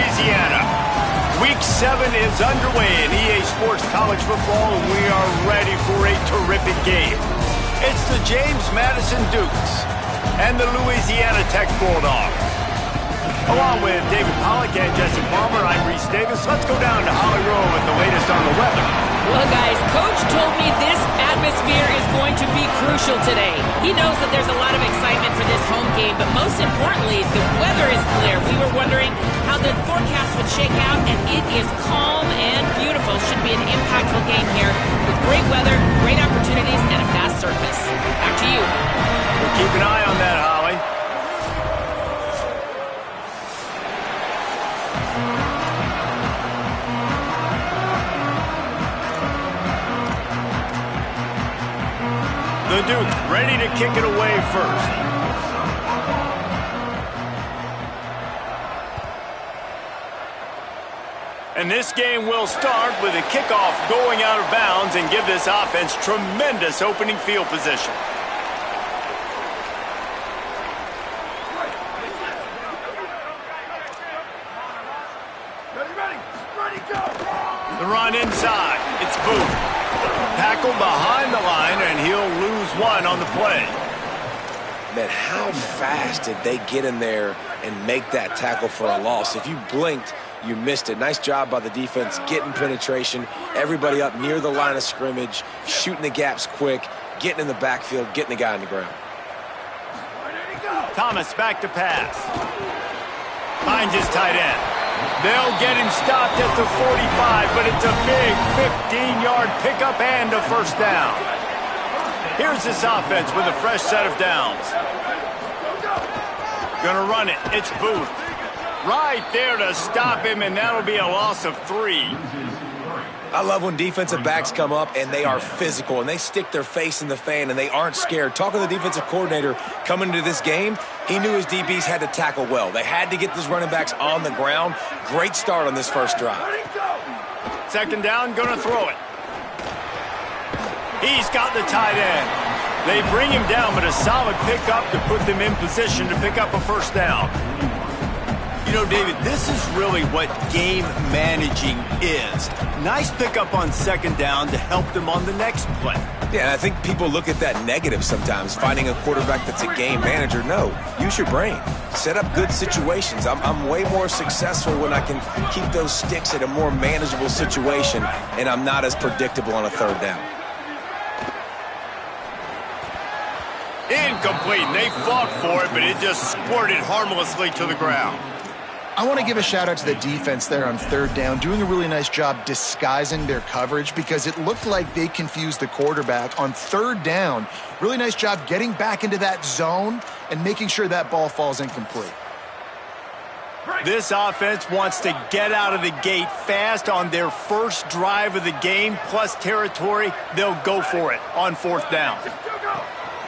Louisiana. Week 7 is underway in EA Sports College Football, and we are ready for a terrific game. It's the James Madison Dukes and the Louisiana Tech Bulldogs. Along with David Pollack and Jesse Palmer, I'm Reese Davis. Let's go down to Holly Rowe with the latest on the weather. Well, guys, Coach told me this atmosphere is going to be crucial today. He knows that there's a lot of excitement for this home game, but most importantly, the weather is clear. We were wondering how the forecast would shake out, and it is calm and beautiful. Should be an impactful game here with great weather, great opportunities, and a fast surface. Back to you. We'll keep an eye on that, Holly. The Duke ready to kick it away first. And this game will start with a kickoff going out of bounds and give this offense tremendous opening field position. The run inside. It's Booth. Tackle behind the line, and he'll lose one on the play. Man, how fast did they get in there and make that tackle for a loss? If you blinked, you missed it. Nice job by the defense getting penetration. Everybody up near the line of scrimmage, shooting the gaps quick, getting in the backfield, getting the guy on the ground. Thomas back to pass. Finds his tight end. They'll get him stopped at the 45, but it's a big 15-yard pickup and a first down. Here's this offense with a fresh set of downs. Gonna run it. It's Booth. Right there to stop him, and that'll be a loss of 3. I love when defensive backs come up and they are physical and they stick their face in the fan and they aren't scared. Talking to the defensive coordinator coming into this game, he knew his DBs had to tackle well. They had to get those running backs on the ground. Great start on this first drive. Second down, gonna throw it. He's got the tight end. They bring him down, but a solid pickup to put them in position to pick up a first down. You know, David, this is really what game managing is. Nice pickup on second down to help them on the next play. Yeah, and I think people look at that negative sometimes, finding a quarterback that's a game manager. No, use your brain. Set up good situations. I'm way more successful when I can keep those sticks at a more manageable situation, and I'm not as predictable on a third down. Incomplete. They fought for it, but it just squirted harmlessly to the ground. I want to give a shout out to the defense there on third down, doing a really nice job disguising their coverage because it looked like they confused the quarterback on third down. Really nice job getting back into that zone and making sure that ball falls incomplete. This offense wants to get out of the gate fast on their first drive of the game, plus territory. They'll go for it on fourth down.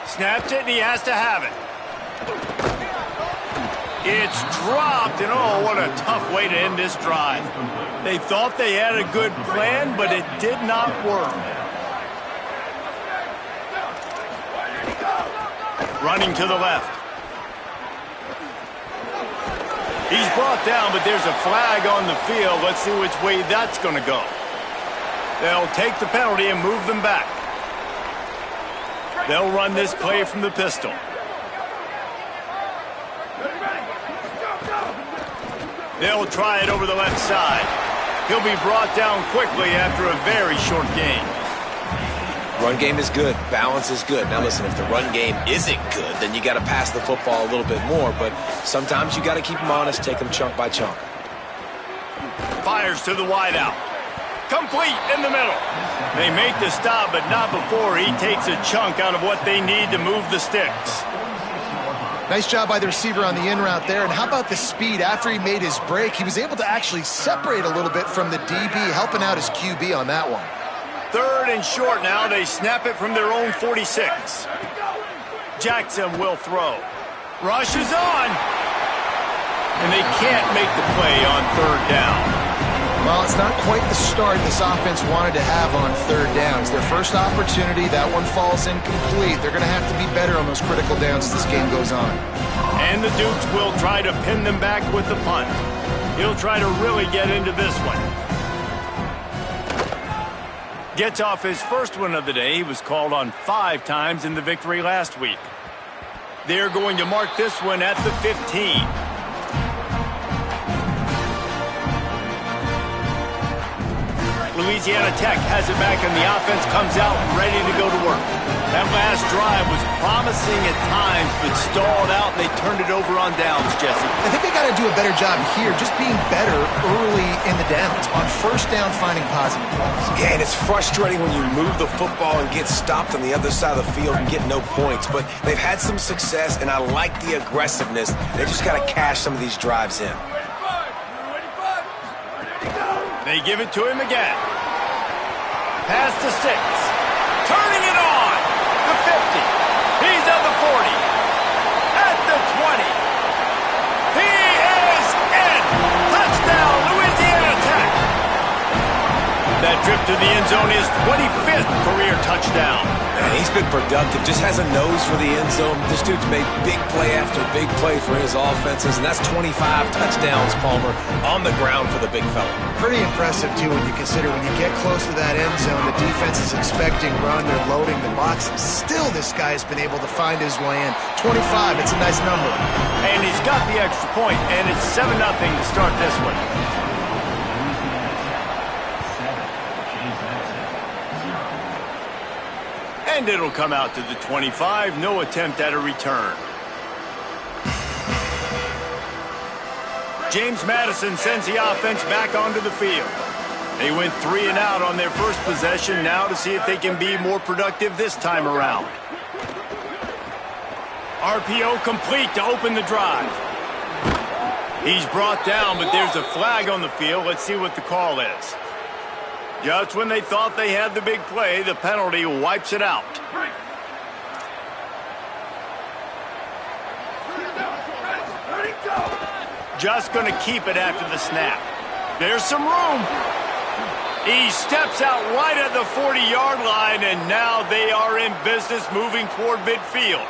Snapped it, and he has to have it. It's dropped, and oh, what a tough way to end this drive. They thought they had a good plan, but it did not work. Running to the left. He's brought down, but there's a flag on the field. Let's see which way that's going to go. They'll take the penalty and move them back. They'll run this play from the pistol. They'll try it over the left side. He'll be brought down quickly after a very short game. Run game is good. Balance is good. Now listen, if the run game isn't good, then you got to pass the football a little bit more. But sometimes you got to keep them honest, take them chunk by chunk. Fires to the wideout. Complete in the middle. They make the stop, but not before he takes a chunk out of what they need to move the sticks. Nice job by the receiver on the in route there. And how about the speed? After he made his break, he was able to actually separate a little bit from the DB, helping out his QB on that one. Third and short now. They snap it from their own 46. Jackson will throw. Rush is on. And they can't make the play on third down. Well, it's not quite the start this offense wanted to have on third downs. Their first opportunity, that one falls incomplete. They're going to have to be better on those critical downs as this game goes on. And the Dukes will try to pin them back with the punt. He'll try to really get into this one. Gets off his first one of the day. He was called on 5 times in the victory last week. They're going to mark this one at the 15. Louisiana Tech has it back, and the offense comes out ready to go to work. That last drive was promising at times, but stalled out, and they turned it over on downs, Jesse. I think they got to do a better job here, just being better early in the downs. On first down, finding positive plays. Yeah, and it's frustrating when you move the football and get stopped on the other side of the field and get no points. But they've had some success, and I like the aggressiveness. They just got to cash some of these drives in. They give it to him again. Pass to 6. Turning it on. The 50. He's at the 40. At the 20. He is in. Touchdown, Louisiana Tech. That trip to the end zone is 25th career touchdown. And he's been productive, just has a nose for the end zone. This dude's made big play after big play for his offenses, and that's 25 touchdowns, Palmer, on the ground for the big fella. Pretty impressive, too, when you consider when you get close to that end zone, the defense is expecting run, they're loading the box. Still, this guy has been able to find his way in. 25, it's a nice number. And he's got the extra point, and it's 7-0 to start this one. And it'll come out to the 25. No attempt at a return. James Madison sends the offense back onto the field. They went 3 and out on their first possession, now to see if they can be more productive this time around. RPO complete to open the drive. He's brought down, but there's a flag on the field. Let's see what the call is. Just when they thought they had the big play, the penalty wipes it out. Just going to keep it after the snap. There's some room. He steps out right at the 40-yard line, and now they are in business moving toward midfield.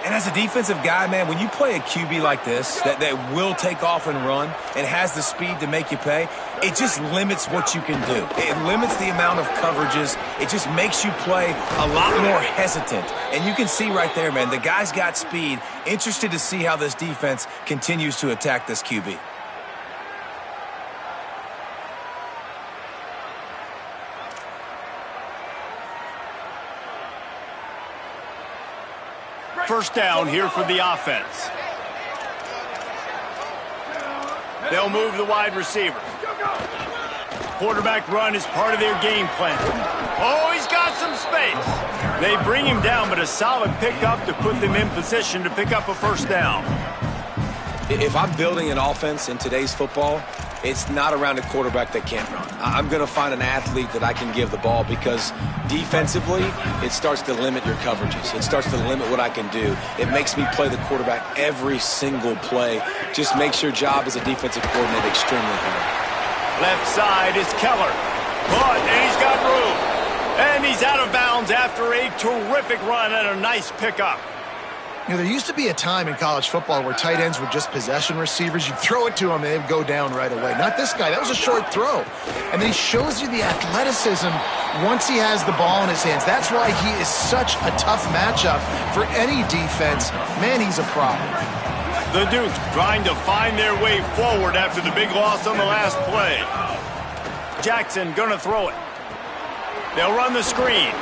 And as a defensive guy, man, when you play a QB like this that will take off and run and has the speed to make you pay, it just limits what you can do. It limits the amount of coverages. It just makes you play a lot more hesitant. And you can see right there, man, the guy's got speed. Interested to see how this defense continues to attack this QB. First down here for the offense. They'll move the wide receiver. Quarterback run is part of their game plan. Oh, he's got some space. They bring him down, but a solid pickup to put them in position to pick up a first down. If I'm building an offense in today's football, it's not around a quarterback that can't run. I'm going to find an athlete that I can give the ball because defensively, it starts to limit your coverages. It starts to limit what I can do. It makes me play the quarterback every single play. Just makes your job as a defensive coordinator extremely hard. Left side is Keller. But, and he's got room. And he's out of bounds after a terrific run and a nice pickup. You know, there used to be a time in college football where tight ends were just possession receivers. You'd throw it to them and they'd go down right away. Not this guy. That was a short throw. And then he shows you the athleticism once he has the ball in his hands. That's why he is such a tough matchup for any defense. Man, he's a problem. The Dukes trying to find their way forward after the big loss on the last play. Jackson gonna throw it. They'll run the screen.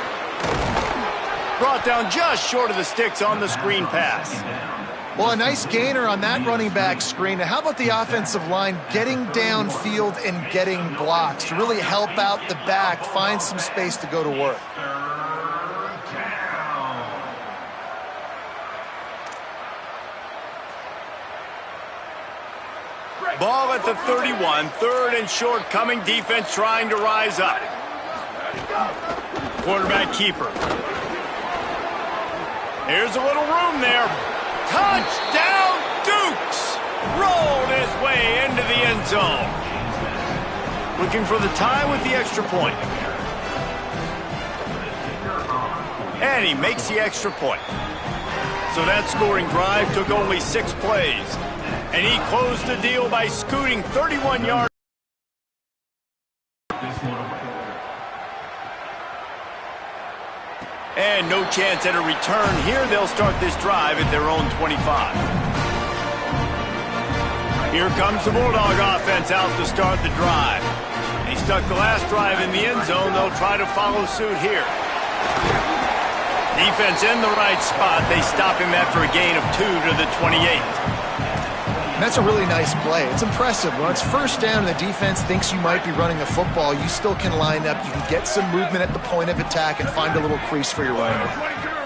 Brought down just short of the sticks on the screen pass. Well, a nice gainer on that running back screen. Now, how about the offensive line getting downfield and getting blocks to really help out the back, find some space to go to work? Ball at the 31, third and short coming, defense trying to rise up. Quarterback keeper. Here's a little room there. Touchdown, Dukes! Rolled his way into the end zone. Looking for the tie with the extra point. And he makes the extra point. So that scoring drive took only 6 plays. And he closed the deal by scooting 31 yards. And no chance at a return here. They'll start this drive at their own 25. Here comes the Bulldog offense out to start the drive. They stuck the last drive in the end zone. They'll try to follow suit here. Defense in the right spot. They stop him after a gain of 2 to the 28. And that's a really nice play. It's impressive. When it's first down and the defense thinks you might be running a football, you still can line up. You can get some movement at the point of attack and find a little crease for your running back.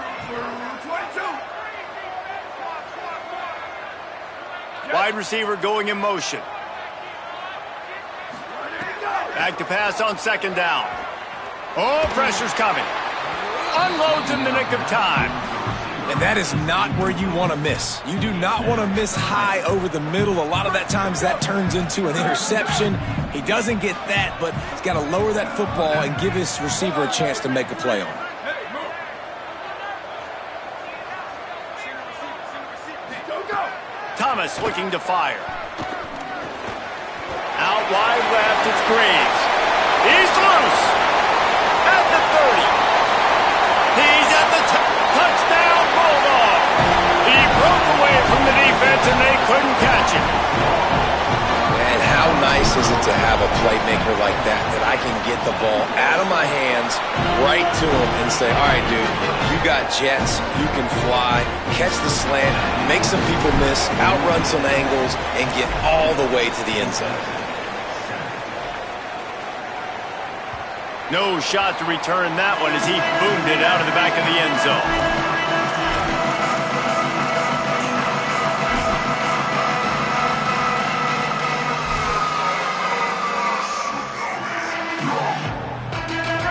Wide receiver going in motion. Back to pass on second down. Oh, pressure's coming. Unloads in the nick of time. And that is not where you want to miss. You do not want to miss high over the middle. A lot of that times that turns into an interception. He doesn't get that, but he's got to lower that football and give his receiver a chance to make a play on it. Thomas looking to fire. Out wide left, it's Graves. He's loose. At the 30. He's at the touchdown, Bulldog. He broke away from the defense and they couldn't catch him. And how nice is it to have a playmaker like that I can get the ball out of my hands right to him and say, all right, dude, you got jets, you can fly, catch the slant, make some people miss, outrun some angles, and get all the way to the end zone. No shot to return that one as he boomed it out of the back of the end zone.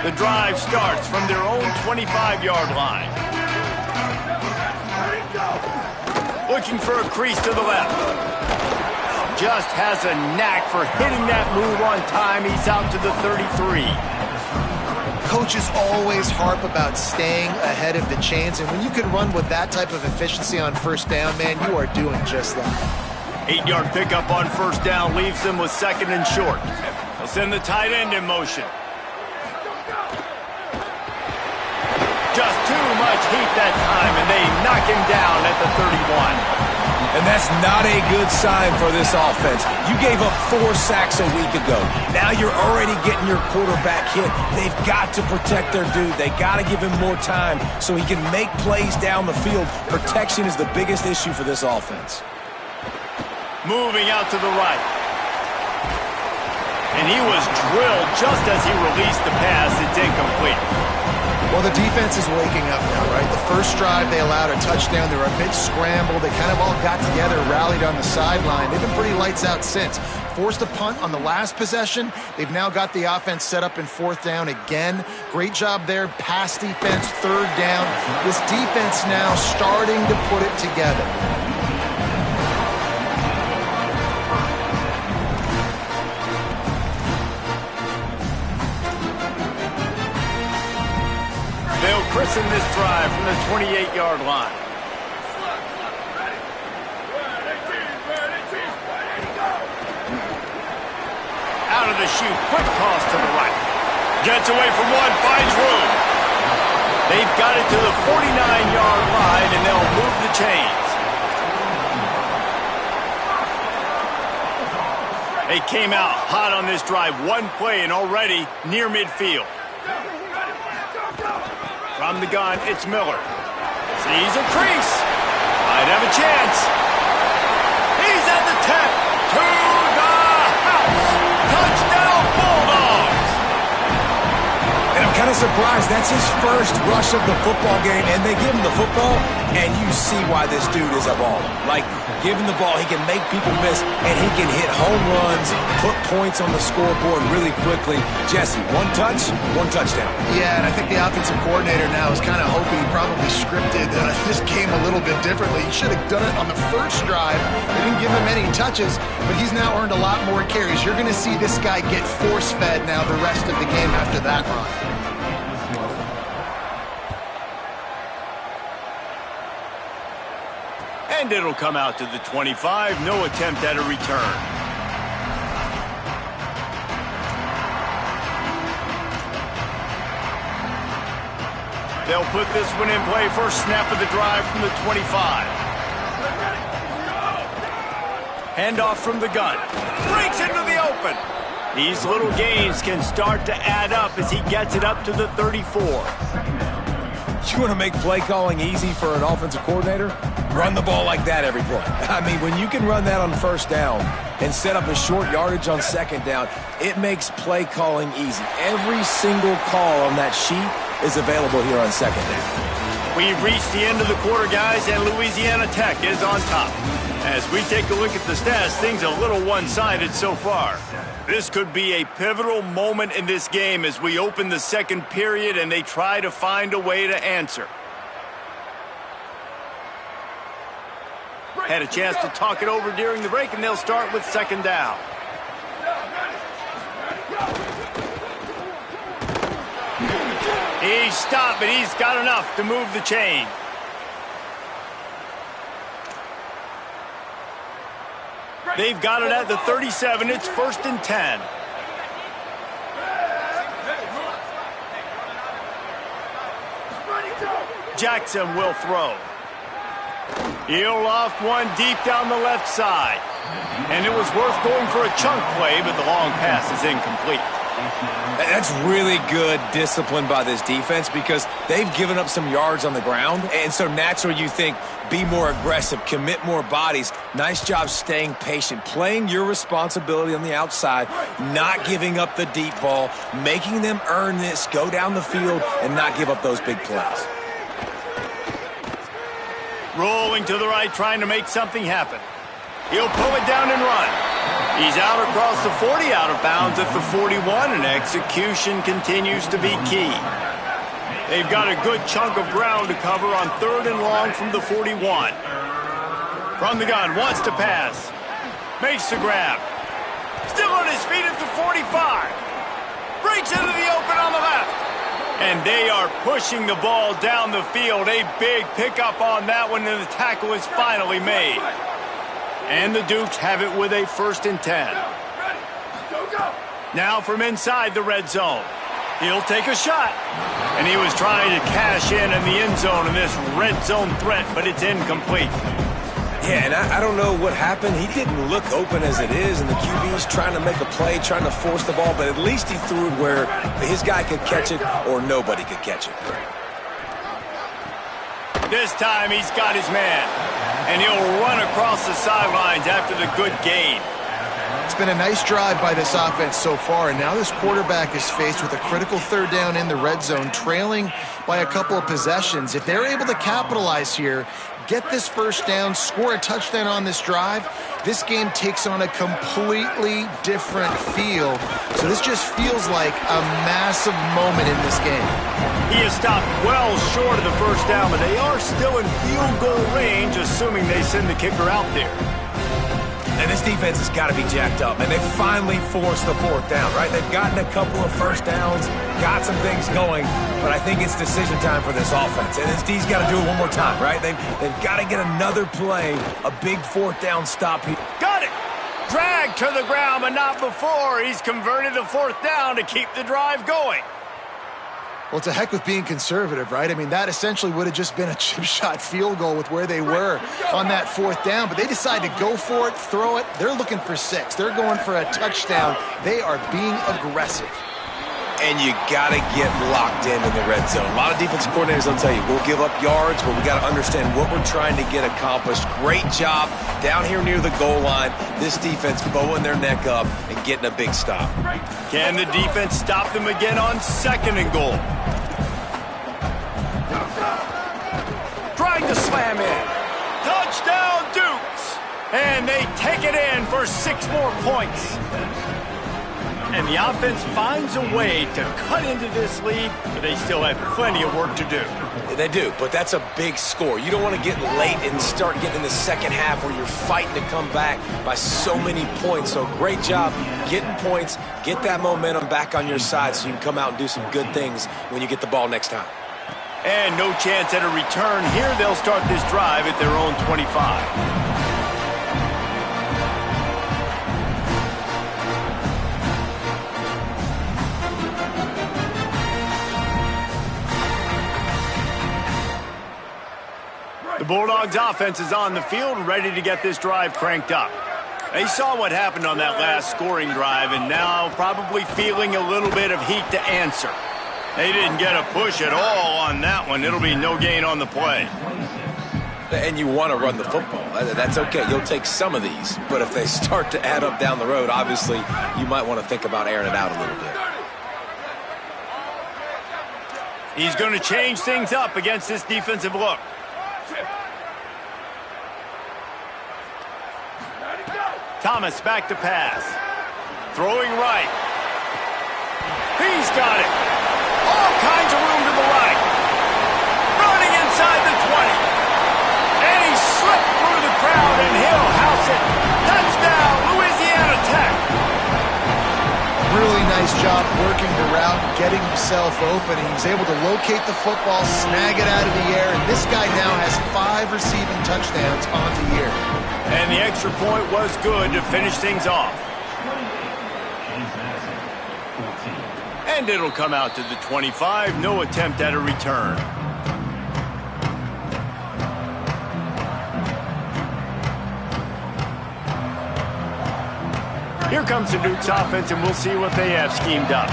The drive starts from their own 25-yard line. Looking for a crease to the left. Just has a knack for hitting that move on time. He's out to the 33. Coaches always harp about staying ahead of the chains, and when you can run with that type of efficiency on first down, man, you are doing just that. 8-yard pickup on first down leaves them with second and short. They'll send the tight end in motion. Just too much heat that time, and they knock him down at the 31. And that's not a good sign for this offense. You gave up 4 sacks a week ago. Now you're already getting your quarterback hit. They've got to protect their dude. They got to give him more time so he can make plays down the field. Protection is the biggest issue for this offense. Moving out to the right. And he was drilled just as he released the pass. It's incomplete. Well, the defense is waking up now, right? The first drive, they allowed a touchdown. They were a bit scrambled. They kind of all got together, rallied on the sideline. They've been pretty lights out since. Forced a punt on the last possession. They've now got the offense set up in fourth down again. Great job there. Pass defense, third down. This defense now starting to put it together. They'll christen this drive from the 28-yard line. Out of the chute, quick toss to the right. Gets away from one, finds room. They've got it to the 49-yard line, and they'll move the chains. They came out hot on this drive. One play and already near midfield. From the gun, it's Miller. Sees a crease. Might have a chance. He's at the 10. To the house. Touchdown, Bulldogs. And I'm kind of surprised. That's his first rush of the football game, and they give him the football, and you see why this dude is a baller. Like, give him the ball, he can make people miss, and he can hit home runs, put points on the scoreboard really quickly. Jesse, one touch, one touchdown. Yeah, and I think the offensive coordinator now is kind of hoping he probably scripted this game a little bit differently. He should have done it on the first drive. They didn't give him any touches, but he's now earned a lot more carries. You're going to see this guy get force-fed now the rest of the game after that run. And And it'll come out to the 25. No attempt at a return. They'll put this one in play. First snap of the drive from the 25. Handoff from the gun. Breaks into the open. These little gains can start to add up as he gets it up to the 34. You want to make play calling easy for an offensive coordinator? Run the ball like that every play. I mean, when you can run that on first down and set up a short yardage on second down, it makes play calling easy. Every single call on that sheet is available here on second down. We've reached the end of the quarter, guys, and Louisiana Tech is on top. As we take a look at the stats, things a little one-sided so far. This could be a pivotal moment in this game as we open the second period and they try to find a way to answer. Had a chance to talk it over during the break, and they'll start with second down. He's stopped, but he's got enough to move the chain. They've got it at the 37. It's 1st and 10. Jackson will throw. He'll loft one deep down the left side. And it was worth going for a chunk play, but the long pass is incomplete. That's really good discipline by this defense because they've given up some yards on the ground. And so naturally you think, be more aggressive, commit more bodies. Nice job staying patient, playing your responsibility on the outside, not giving up the deep ball, making them earn this, go down the field, and not give up those big plays. Rolling to the right, trying to make something happen. He'll pull it down and run. He's out across the 40, out of bounds at the 41, and execution continues to be key. They've got a good chunk of ground to cover on 3rd and long from the 41. From the gun, wants to pass. Makes the grab. Still on his feet at the 45. Breaks into the open on the left. And they are pushing the ball down the field. A big pickup on that one, and the tackle is finally made. And the Dukes have it with a 1st and 10. Now from inside the red zone. He'll take a shot. And he was trying to cash in the end zone in this red zone threat, but it's incomplete. Yeah, and I don't know what happened. He didn't look open as it is, and the QB's trying to make a play, trying to force the ball, but at least he threw it where his guy could catch it or nobody could catch it. This time he's got his man, and he'll run across the sidelines after the good gain. It's been a nice drive by this offense so far, and now this quarterback is faced with a critical 3rd down in the red zone, trailing by a couple of possessions. If they're able to capitalize here, get this 1st down, score a touchdown on this drive, this game takes on a completely different feel. So this just feels like a massive moment in this game. He has stopped well short of the 1st down, but they are still in field goal range, assuming they send the kicker out there. And this defense has got to be jacked up, and they finally forced the 4th down, right? They've gotten a couple of 1st downs, got some things going, but I think it's decision time for this offense. And this D's got to do it one more time, right? They've got to get another play, a big 4th down stop here. Got it! Dragged to the ground, but not before. He's converted the 4th down to keep the drive going. Well, it's a heck with being conservative, right? I mean, that essentially would have just been a chip shot field goal with where they were on that 4th down, but they decided to go for it, throw it. They're looking for 6. They're going for a touchdown. They are being aggressive. And you got to get locked in the red zone. A lot of defensive coordinators will tell you, we'll give up yards, but we got to understand what we're trying to get accomplished. Great job down here near the goal line. This defense bowing their neck up and getting a big stop. Can the defense stop them again on 2nd and goal? Trying to slam in. Touchdown, Dukes! And they take it in for 6 more points. And the offense finds a way to cut into this lead, but they still have plenty of work to do. They do, but that's a big score. You don't want to get late and start getting in the second half where you're fighting to come back by so many points. So great job getting points, get that momentum back on your side so you can come out and do some good things when you get the ball next time. And no chance at a return here. They'll start this drive at their own 25. The Bulldogs offense is on the field, ready to get this drive cranked up. They saw what happened on that last scoring drive, and now probably feeling a little bit of heat to answer. They didn't get a push at all on that one. It'll be no gain on the play. And you want to run the football. That's okay. You'll take some of these. But if they start to add up down the road, obviously, you might want to think about airing it out a little bit. He's going to change things up against this defensive look. Thomas back to pass. Throwing right. He's got it. All kinds of room to the right. Running inside the 20. And he slipped through the crowd, and he'll house it. Touchdown, Louisiana Tech. Really nice job working the route, getting himself open. He was able to locate the football, snag it out of the air, and this guy now has 5 receiving touchdowns on the year. And the extra point was good to finish things off. And it'll come out to the 25. No attempt at a return. Here comes the Duke's offense, and we'll see what they have schemed up.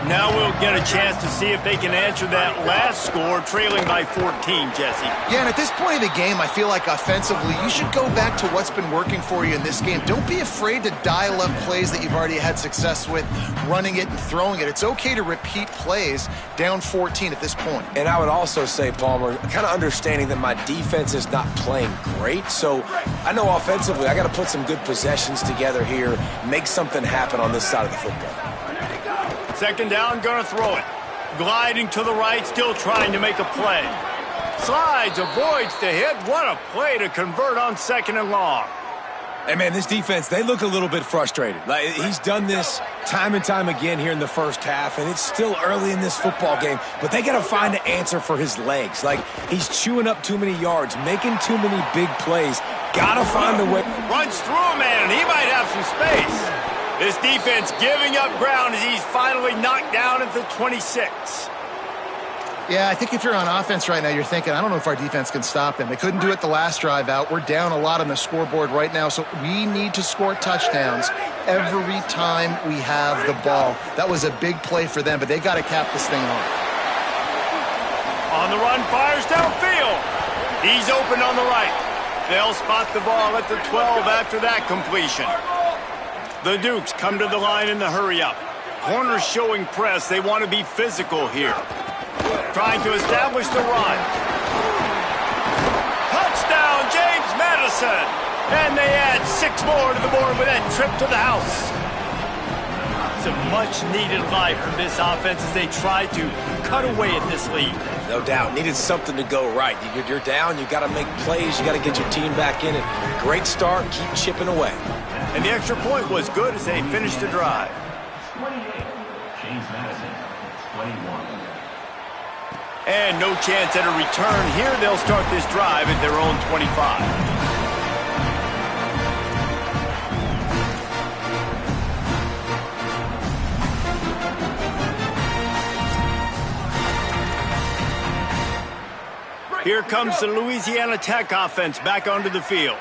Now we'll get a chance to see if they can answer that last score, trailing by 14, Jesse. Yeah, and at this point of the game, I feel like offensively, you should go back to what's been working for you in this game. Don't be afraid to dial up plays that you've already had success with, running it and throwing it. It's okay to repeat plays down 14 at this point. And I would also say, Palmer, kind of understanding that my defense is not playing great, so I know offensively I got to put some good possessions together here, make something happen on this side of the football. Second down, gonna throw it. Gliding to the right, still trying to make a play. Slides, avoids the hit. What a play to convert on second and long. Hey, man, this defense, they look a little bit frustrated. Like, he's done this time and time again here in the first half, and it's still early in this football game, but they got to find an answer for his legs. Like, he's chewing up too many yards, making too many big plays. Got to find a way. Runs through a man, and he might have some space. This defense giving up ground as he's finally knocked down at the 26. Yeah, I think if you're on offense right now, you're thinking, I don't know if our defense can stop them. They couldn't do it the last drive out. We're down a lot on the scoreboard right now, so we need to score touchdowns every time we have the ball. That was a big play for them, but they got to cap this thing off. On the run, fires downfield. He's open on the right. They'll spot the ball at the 12 after that completion. The Dukes come to the line in the hurry-up. Corners showing press. They want to be physical here. Trying to establish the run. Touchdown, James Madison. And they add 6 more to the board with that trip to the house. Some much-needed life from this offense as they try to cut away at this lead. No doubt. Needed something to go right. You're down. You got to make plays. You got to get your team back in it. Great start. Keep chipping away. And the extra point was good as they finished the drive. 28, James Madison, 21. And no chance at a return here. They'll start this drive at their own 25. Here comes the Louisiana Tech offense back onto the field.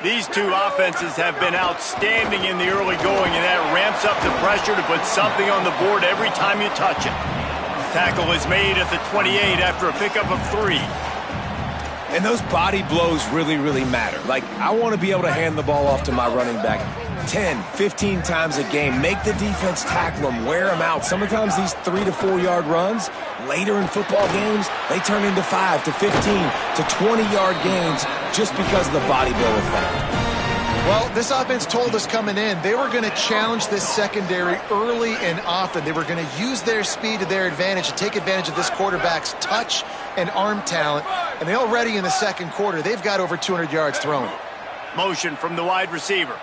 These two offenses have been outstanding in the early going, and that ramps up the pressure to put something on the board every time you touch it. Tackle is made at the 28 after a pickup of 3. And those body blows really, really matter. Like, I want to be able to hand the ball off to my running back 10, 15 times a game. Make the defense tackle them, wear them out. Sometimes these 3 to 4 yard runs, later in football games, they turn into 5 to 15 to 20 yard gains just because of the body blow effect. Well, this offense told us coming in they were going to challenge this secondary early and often. They were going to use their speed to their advantage and take advantage of this quarterback's touch and arm talent. And they already in the second quarter, they've got over 200 yards thrown. Motion from the wide receiver.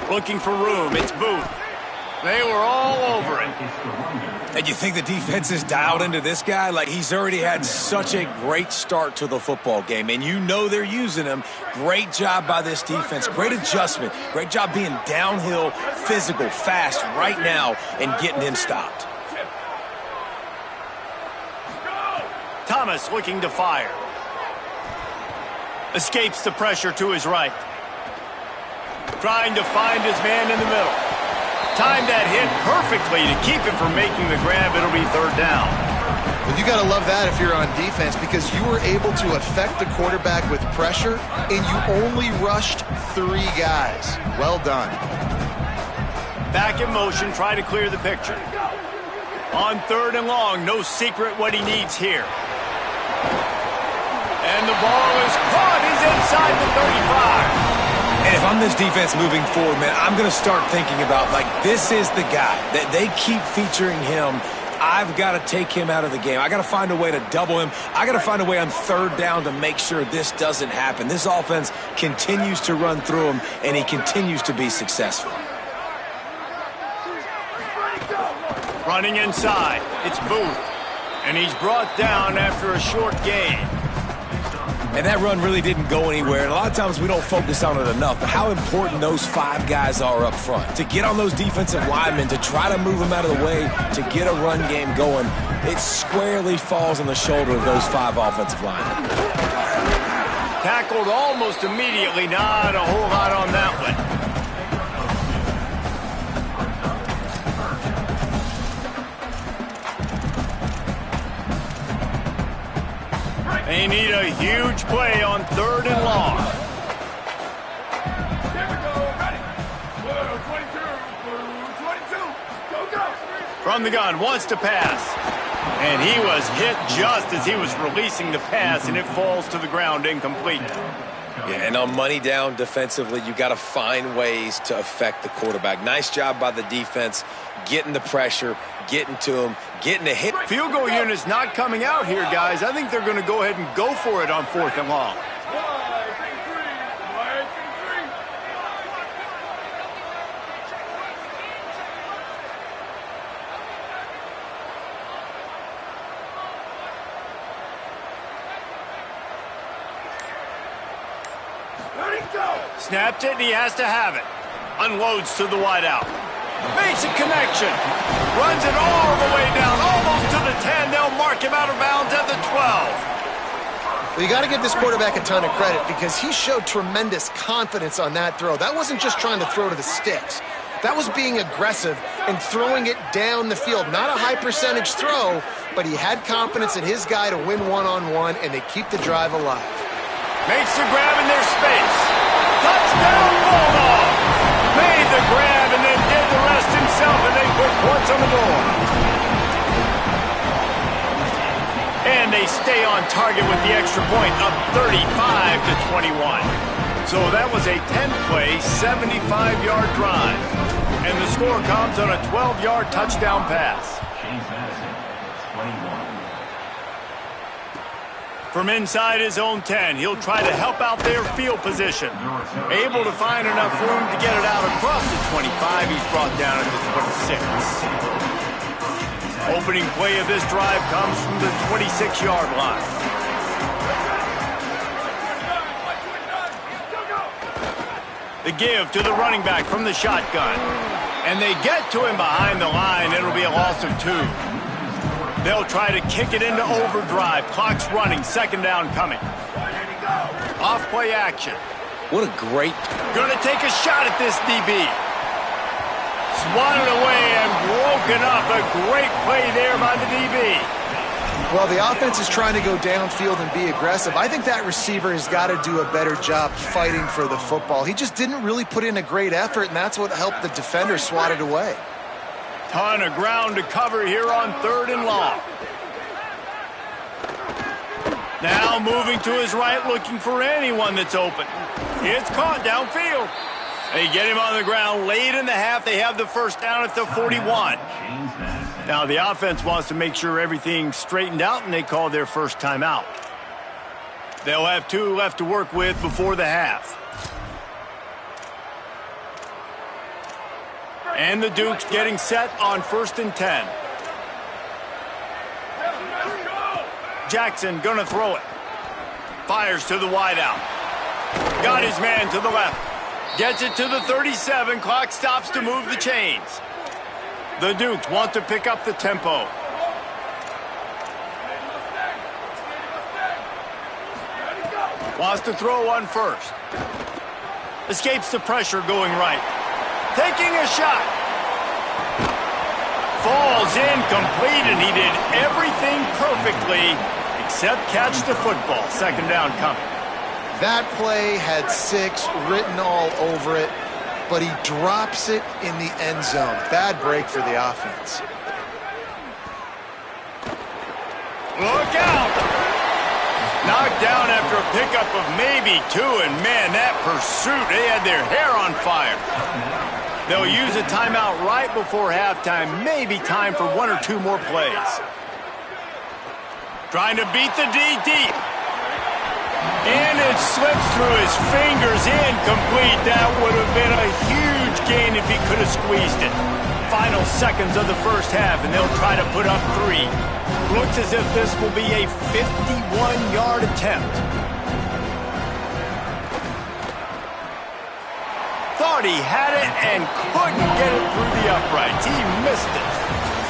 Looking for room. It's Booth. They were all over it. And you think the defense is dialed into this guy? Like, he's already had such a great start to the football game, and you know they're using him. Great job by this defense. Great adjustment. Great job being downhill, physical, fast right now and getting him stopped. Thomas looking to fire. Escapes the pressure to his right. Trying to find his man in the middle. Timed that hit perfectly to keep him from making the grab. It'll be third down. Well, you got to love that if you're on defense, because you were able to affect the quarterback with pressure, and you only rushed 3 guys. Well done. Back in motion, try to clear the picture. On third and long, no secret what he needs here. And the ball is caught. He's inside the 35. And if I'm this defense moving forward, man, I'm going to start thinking about, like, this is the guy. That they keep featuring him. I've got to take him out of the game. I got to find a way to double him. I got to find a way on third down to make sure this doesn't happen. This offense continues to run through him, and he continues to be successful. Running inside. It's Booth. And he's brought down after a short gain. And that run really didn't go anywhere. And a lot of times we don't focus on it enough, but how important those 5 guys are up front. To get on those defensive linemen, to try to move them out of the way, to get a run game going, it squarely falls on the shoulder of those 5 offensive linemen. Tackled almost immediately. Not a whole lot on that one. They need a huge play on third and long. Here we go, ready. 22, go, go. From the gun, wants to pass. And he was hit just as he was releasing the pass, and it falls to the ground incomplete. Yeah, and on money down defensively, you got to find ways to affect the quarterback. Nice job by the defense, getting the pressure, getting to him, getting a hit. Field goal unit's not coming out here, guys. I think they're going to go ahead and go for it on fourth and long. Snapped it, and he has to have it. Unloads to the wideout. Makes a connection. Runs it all the way down, almost to the 10. They'll mark him out of bounds at the 12. Well, you got to give this quarterback a ton of credit, because he showed tremendous confidence on that throw. That wasn't just trying to throw to the sticks. That was being aggressive and throwing it down the field. Not a high percentage throw, but he had confidence in his guy to win one-on-one, and they keep the drive alive. Makes the grab in their space. Touchdown, Bulldog! Made the grab and then did the rest himself, and they put points on the board. And they stay on target with the extra point, up 35-21. So that was a 10-play, 75-yard drive. And the score comes on a 12-yard touchdown pass. James Madison, 21. From inside his own 10, he'll try to help out their field position. Able to find enough room to get it out across the 25. He's brought down at the 26. Opening play of this drive comes from the 26-yard line. The give to the running back from the shotgun. And they get to him behind the line. It'll be a loss of 2. They'll try to kick it into overdrive. Clock's running. Second down coming. Off play action. What a great... Gonna take a shot at this DB. Swatted away and broken up. A great play there by the DB. Well, the offense is trying to go downfield and be aggressive. I think that receiver has got to do a better job fighting for the football. He just didn't really put in a great effort, and that's what helped the defender swat it away. Ton of ground to cover here on third and long. Now moving to his right, looking for anyone that's open. It's caught downfield. They get him on the ground late in the half. They have the first down at the 41. Now the offense wants to make sure everything's straightened out, and they call their first timeout. They'll have 2 left to work with before the half. And the Dukes getting set on 1st and 10. Jackson gonna throw it. Fires to the wideout. Got his man to the left. Gets it to the 37. Clock stops to move the chains. The Dukes want to pick up the tempo. Wants to throw one first. Escapes the pressure going right. Taking a shot. Falls incomplete, and he did everything perfectly except catch the football. Second down coming. That play had 6 written all over it, but he drops it in the end zone. Bad break for the offense. Look out! Knocked down after a pickup of maybe 2, and man, that pursuit, they had their hair on fire. They'll use a timeout right before halftime, maybe time for 1 or 2 more plays. Trying to beat the D deep. And it slips through his fingers, incomplete. That would have been a huge gain if he could have squeezed it. Final seconds of the first half, and they'll try to put up 3. Looks as if this will be a 51-yard attempt. Thought he had it and couldn't get it through the uprights. He missed it.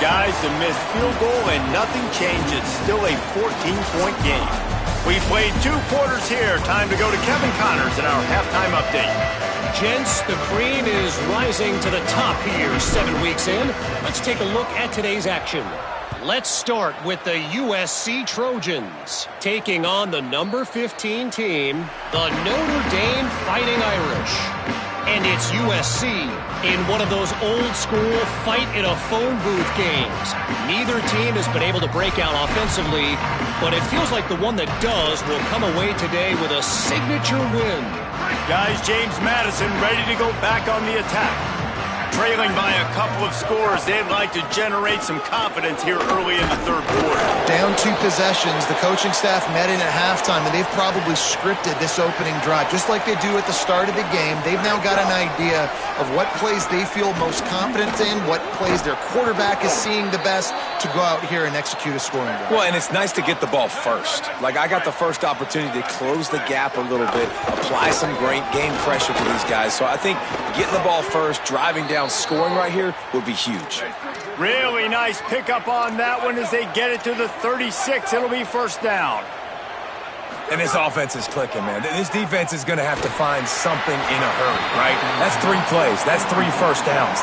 Guys, the missed field goal and nothing changes. Still a 14-point game. We played 2 quarters here. Time to go to Kevin Connors in our halftime update. Gents, the cream is rising to the top here 7 weeks in. Let's take a look at today's action. Let's start with the USC Trojans, taking on the number 15 team, the Notre Dame Fighting Irish. And it's USC in one of those old-school fight-in-a-phone-booth games. Neither team has been able to break out offensively, but it feels like the one that does will come away today with a signature win. Guys, James Madison ready to go back on the attack. Trailing by a couple of scores, they'd like to generate some confidence here early in the third quarter. Down 2 possessions, the coaching staff met in at halftime, and they've probably scripted this opening drive. Just like they do at the start of the game, they've now got an idea of what plays they feel most confident in, what plays their quarterback is seeing the best to go out here and execute a scoring drive. Well, and it's nice to get the ball first. Like, I got the first opportunity to close the gap a little bit, apply some great game pressure to these guys. So I think getting the ball first, driving down, scoring right here would be huge. Really nice pickup on that one as they get it to the 36. It'll be first down. And this offense is clicking, man. This defense is going to have to find something in a hurry, right? That's 3 plays. That's 3 first downs.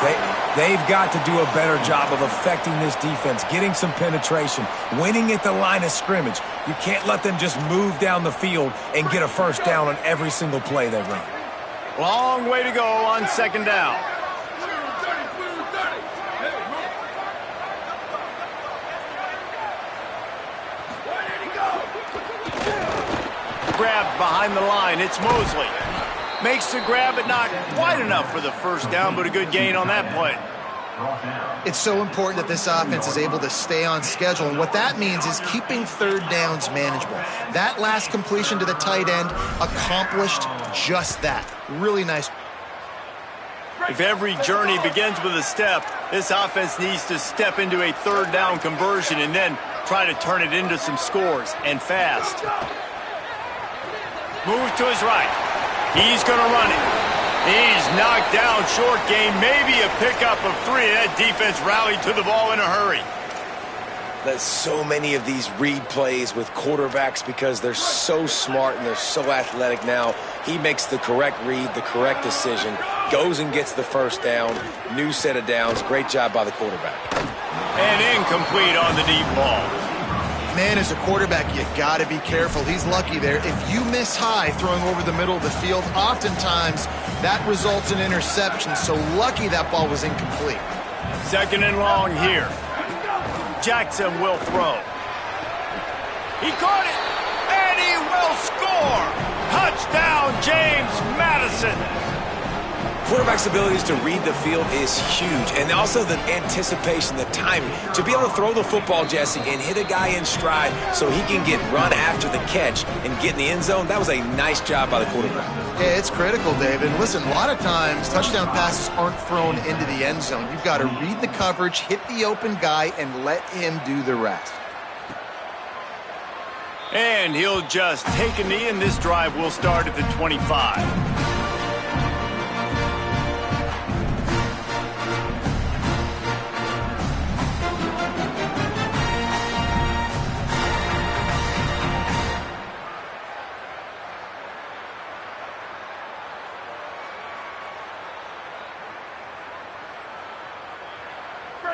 They've got to do a better job of affecting this defense, getting some penetration, winning at the line of scrimmage. You can't let them just move down the field and get a first down on every single play they run. Long way to go on second down. Grab behind the line. It's Mosley. Makes the grab, but not quite enough for the first down, but a good gain on that play. It's so important that this offense is able to stay on schedule, and what that means is keeping third downs manageable. That last completion to the tight end accomplished just that. Really nice. If every journey begins with a step, this offense needs to step into a third down conversion and then try to turn it into some scores, and fast. Move to his right. He's going to run it. He's knocked down, short game, maybe a pickup of 3. That defense rallied to the ball in a hurry. There's so many of these read plays with quarterbacks because they're so smart and they're so athletic now. He makes the correct read, the correct decision, goes and gets the first down, new set of downs. Great job by the quarterback. And incomplete on the deep ball. Man, as a quarterback, you got to be careful. He's lucky there. If you miss high throwing over the middle of the field, oftentimes that results in interception. So lucky that ball was incomplete. Second and long here. Jackson will throw. He caught it, and he will score. Touchdown, James Madison. Quarterback's abilities to read the field is huge, and also the anticipation, the timing. To be able to throw the football, Jesse, and hit a guy in stride so he can get run after the catch and get in the end zone, that was a nice job by the quarterback. Yeah, it's critical, David. Listen, a lot of times touchdown passes aren't thrown into the end zone. You've got to read the coverage, hit the open guy, and let him do the rest. And he'll just take a knee, and this drive will start at the 25.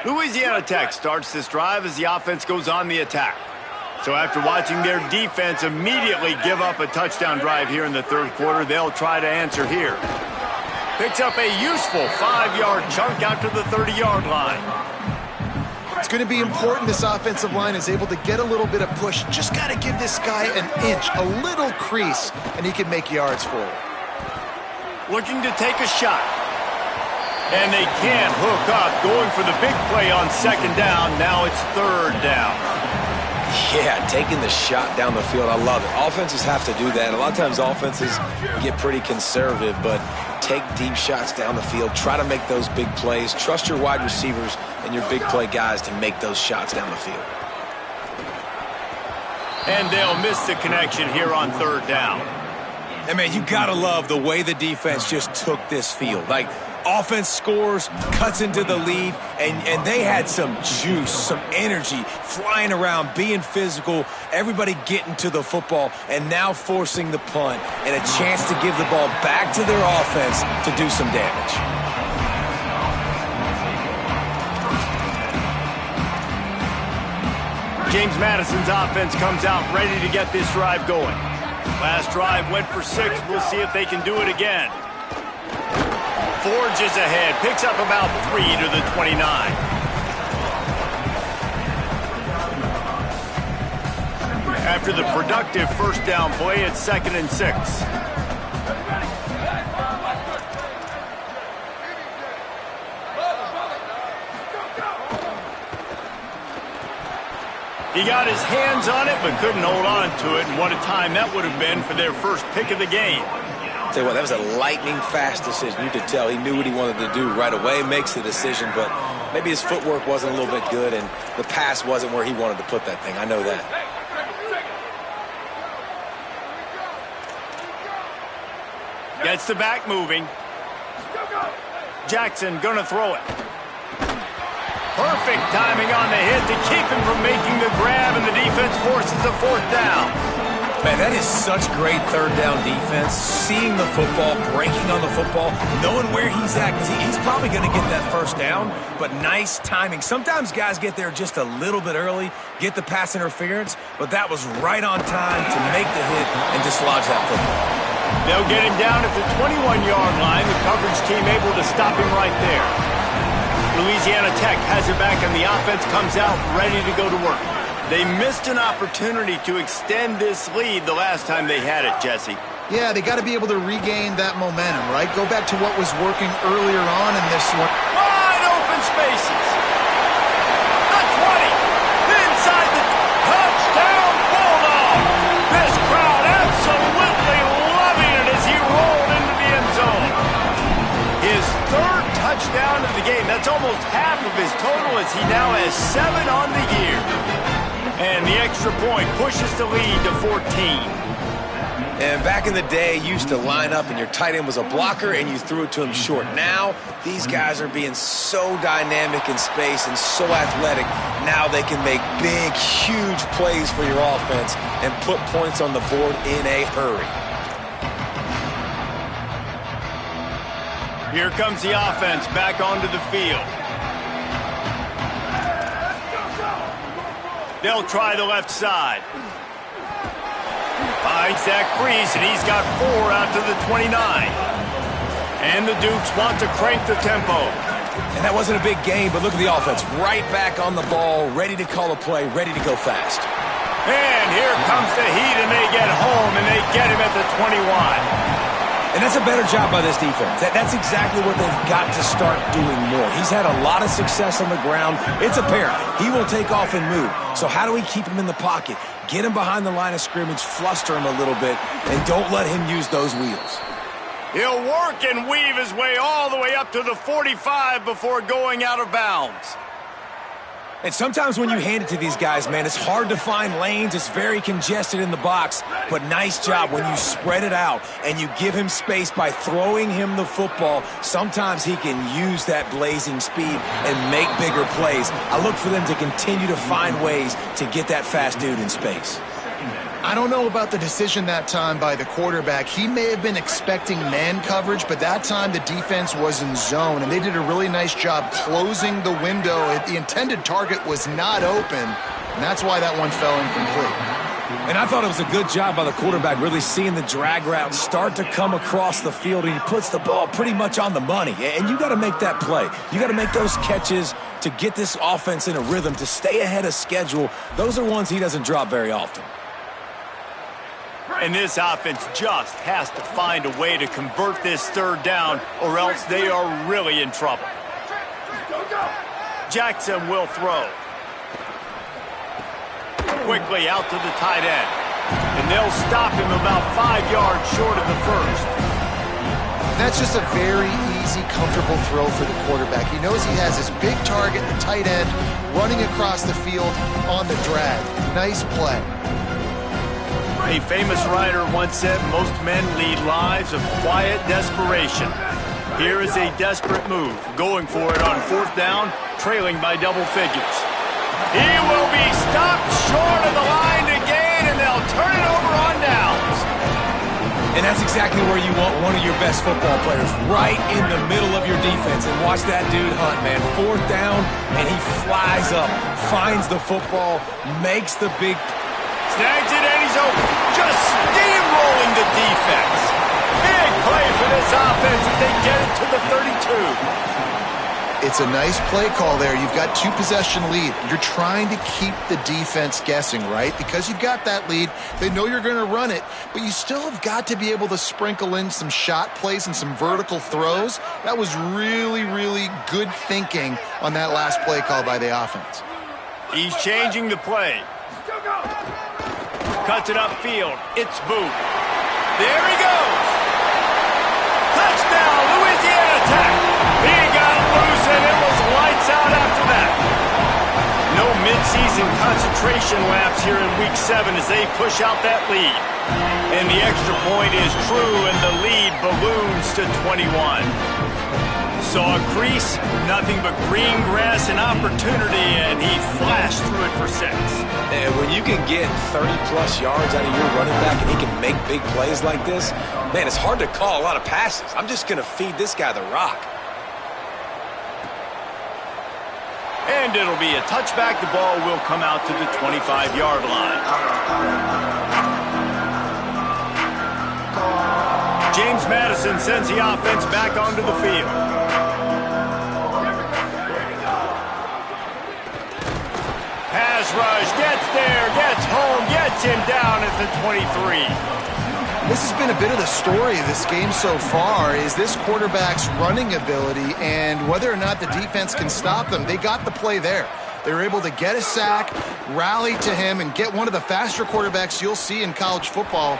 Louisiana Tech starts this drive as the offense goes on the attack. So after watching their defense immediately give up a touchdown drive here in the third quarter, they'll try to answer here. Picks up a useful 5-yard chunk out to the 30-yard line. It's going to be important this offensive line is able to get a little bit of push. Just got to give this guy an inch, a little crease, and he can make yards for it. Looking to take a shot. And they can't hook up, going for the big play on second down. Now it's third down. Yeah, taking the shot down the field, I love it. Offenses have to do that. A lot of times offenses get pretty conservative, but take deep shots down the field. Try to make those big plays. Trust your wide receivers and your big play guys to make those shots down the field. And they'll miss the connection here on third down. And, man, you got to love the way the defense just took this field. Like, offense scores, cuts into the lead, and they had some juice, some energy, flying around, being physical, everybody getting to the football, and now forcing the punt and a chance to give the ball back to their offense to do some damage. James Madison's offense comes out ready to get this drive going. Last drive went for 6. We'll see if they can do it again. Forges ahead, picks up about 3 to the 29. After the productive first down play, it's 2nd and 6. He got his hands on it, but couldn't hold on to it, and what a time that would have been for their first pick of the game. Tell you what, that was a lightning-fast decision. You could tell he knew what he wanted to do right away, makes the decision, but maybe his footwork wasn't a little bit good, and the pass wasn't where he wanted to put that thing. I know that. Gets the back moving. Jackson gonna throw it. Perfect timing on the hit to keep him from making the grab, and the defense forces a 4th down. Man, that is such great third down defense. Seeing the football, breaking on the football, knowing where he's at, because he's probably going to get that first down, but nice timing. Sometimes guys get there just a little bit early, get the pass interference, but that was right on time to make the hit and dislodge that football. They'll get him down at the 21-yard line. The coverage team able to stop him right there. Louisiana Tech has it back, and the offense comes out ready to go to work. They missed an opportunity to extend this lead the last time they had it, Jesse. Yeah, they got to be able to regain that momentum, right? Go back to what was working earlier on in this one. Wide open spaces. The 20. Inside the touchdown Bulldog. This crowd absolutely loving it as he rolled into the end zone. His 3rd touchdown of the game. That's almost half of his total as he now has 7 on the year. And the extra point pushes the lead to 14. And back in the day, you used to line up and your tight end was a blocker and you threw it to him short. Now, these guys are being so dynamic in space and so athletic. Now they can make big, huge plays for your offense and put points on the board in a hurry. Here comes the offense back onto the field. They'll try the left side. Finds that crease, and he's got 4 out to the 29. And the Dukes want to crank the tempo. And that wasn't a big game, but look at the offense. Right back on the ball, ready to call a play, ready to go fast. And here comes the heat, and they get home, and they get him at the 21. And that's a better job by this defense. That's exactly what they've got to start doing more. He's had a lot of success on the ground. It's apparent. He will take off and move. So how do we keep him in the pocket? Get him behind the line of scrimmage, fluster him a little bit, and don't let him use those wheels. He'll work and weave his way all the way up to the 45 before going out of bounds. And sometimes when you hand it to these guys, man, it's hard to find lanes. It's very congested in the box. But nice job when you spread it out and you give him space by throwing him the football. Sometimes he can use that blazing speed and make bigger plays. I look for them to continue to find ways to get that fast dude in space. I don't know about the decision that time by the quarterback. He may have been expecting man coverage, but that time the defense was in zone, and they did a really nice job closing the window. The intended target was not open, and that's why that one fell incomplete. And I thought it was a good job by the quarterback really seeing the drag route start to come across the field, and he puts the ball pretty much on the money. And you got to make that play. You got to make those catches to get this offense in a rhythm, to stay ahead of schedule. Those are ones he doesn't drop very often. And this offense just has to find a way to convert this third down, or else they are really in trouble. Jackson will throw. Quickly out to the tight end. And they'll stop him about 5 yards short of the first. That's just a very easy, comfortable throw for the quarterback. He knows he has his big target, the tight end, running across the field on the drag. Nice play. A famous writer once said most men lead lives of quiet desperation. Here is a desperate move, going for it on fourth down, trailing by double figures. He will be stopped short of the line to gain, and they'll turn it over on downs. And that's exactly where you want one of your best football players, right in the middle of your defense. And watch that dude hunt, man. Fourth down, and he flies up, finds the football, makes the big... Snags it, and he's open. Just steamrolling the defense. Big play for this offense as they get it to the 32. It's a nice play call there. You've got 2-possession lead. You're trying to keep the defense guessing, right? Because you've got that lead. They know you're going to run it, but you still have got to be able to sprinkle in some shot plays and some vertical throws. That was really, really good thinking on that last play call by the offense. He's changing the play. Cuts it upfield. It's Booth. There he goes. Touchdown, Louisiana Tech. He got loose, and it was lights out after that. No midseason concentration lapse here in Week 7 as they push out that lead. And the extra point is true, and the lead balloons to 21. Saw a crease, nothing but green grass and opportunity, and he flashed through it for 6. And when you can get 30-plus yards out of your running back and he can make big plays like this, man, it's hard to call a lot of passes. I'm just going to feed this guy the rock. And it'll be a touchback. The ball will come out to the 25-yard line. James Madison sends the offense back onto the field. Pass rush, gets there, gets home, gets him down at the 23. This has been a bit of the story of this game so far, is this quarterback's running ability and whether or not the defense can stop them. They got the play there. They were able to get a sack, rally to him, and get one of the faster quarterbacks you'll see in college football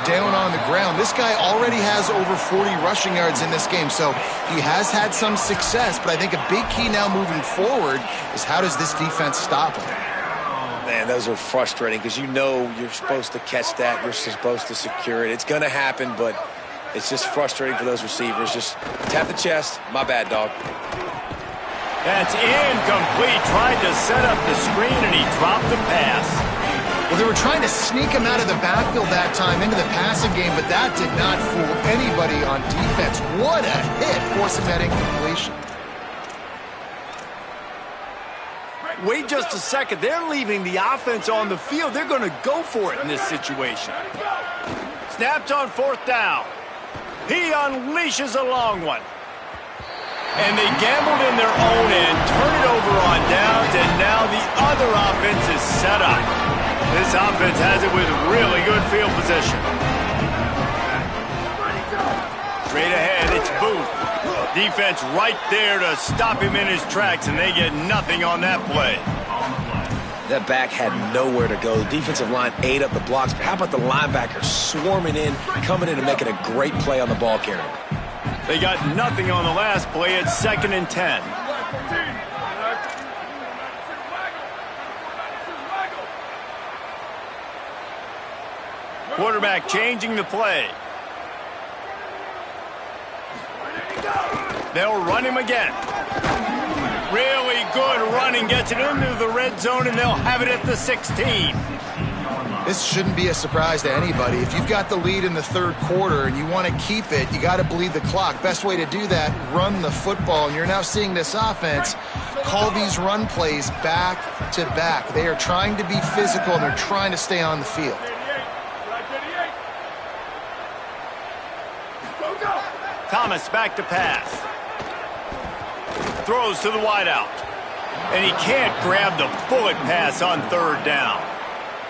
down on the ground. This guy already has over 40 rushing yards in this game, so he has had some success, but I think a big key now moving forward is how does this defense stop him? Man, those are frustrating because you know you're supposed to catch that. You're supposed to secure it. It's going to happen, but it's just frustrating for those receivers. Just tap the chest. My bad, dog. That's incomplete. Tried to set up the screen, and he dropped the pass. Well, they were trying to sneak him out of the backfield that time into the passing game, but that did not fool anybody on defense. What a hit, forcing that incompletion. Wait just a second. They're leaving the offense on the field. They're going to go for it in this situation. Snapped on fourth down. He unleashes a long one. And they gambled in their own end, turn it over on downs, and now the other offense is set up. This offense has it with really good field position. Straight ahead, it's Booth. Defense right there to stop him in his tracks, and they get nothing on that play. That back had nowhere to go. The defensive line ate up the blocks, but how about the linebackers swarming in, coming in and making a great play on the ball carrier? They got nothing on the last play. It's 2nd and 10. Quarterback changing the play. They'll run him again. Really good running, gets it into the red zone, and they'll have it at the 16. This shouldn't be a surprise to anybody. If you've got the lead in the third quarter and you want to keep it, you got to bleed the clock. Best way to do that, run the football. And you're now seeing this offense call these run plays back to back. They are trying to be physical, and they're trying to stay on the field. Thomas back to pass. Throws to the wideout. And he can't grab the bullet pass on third down.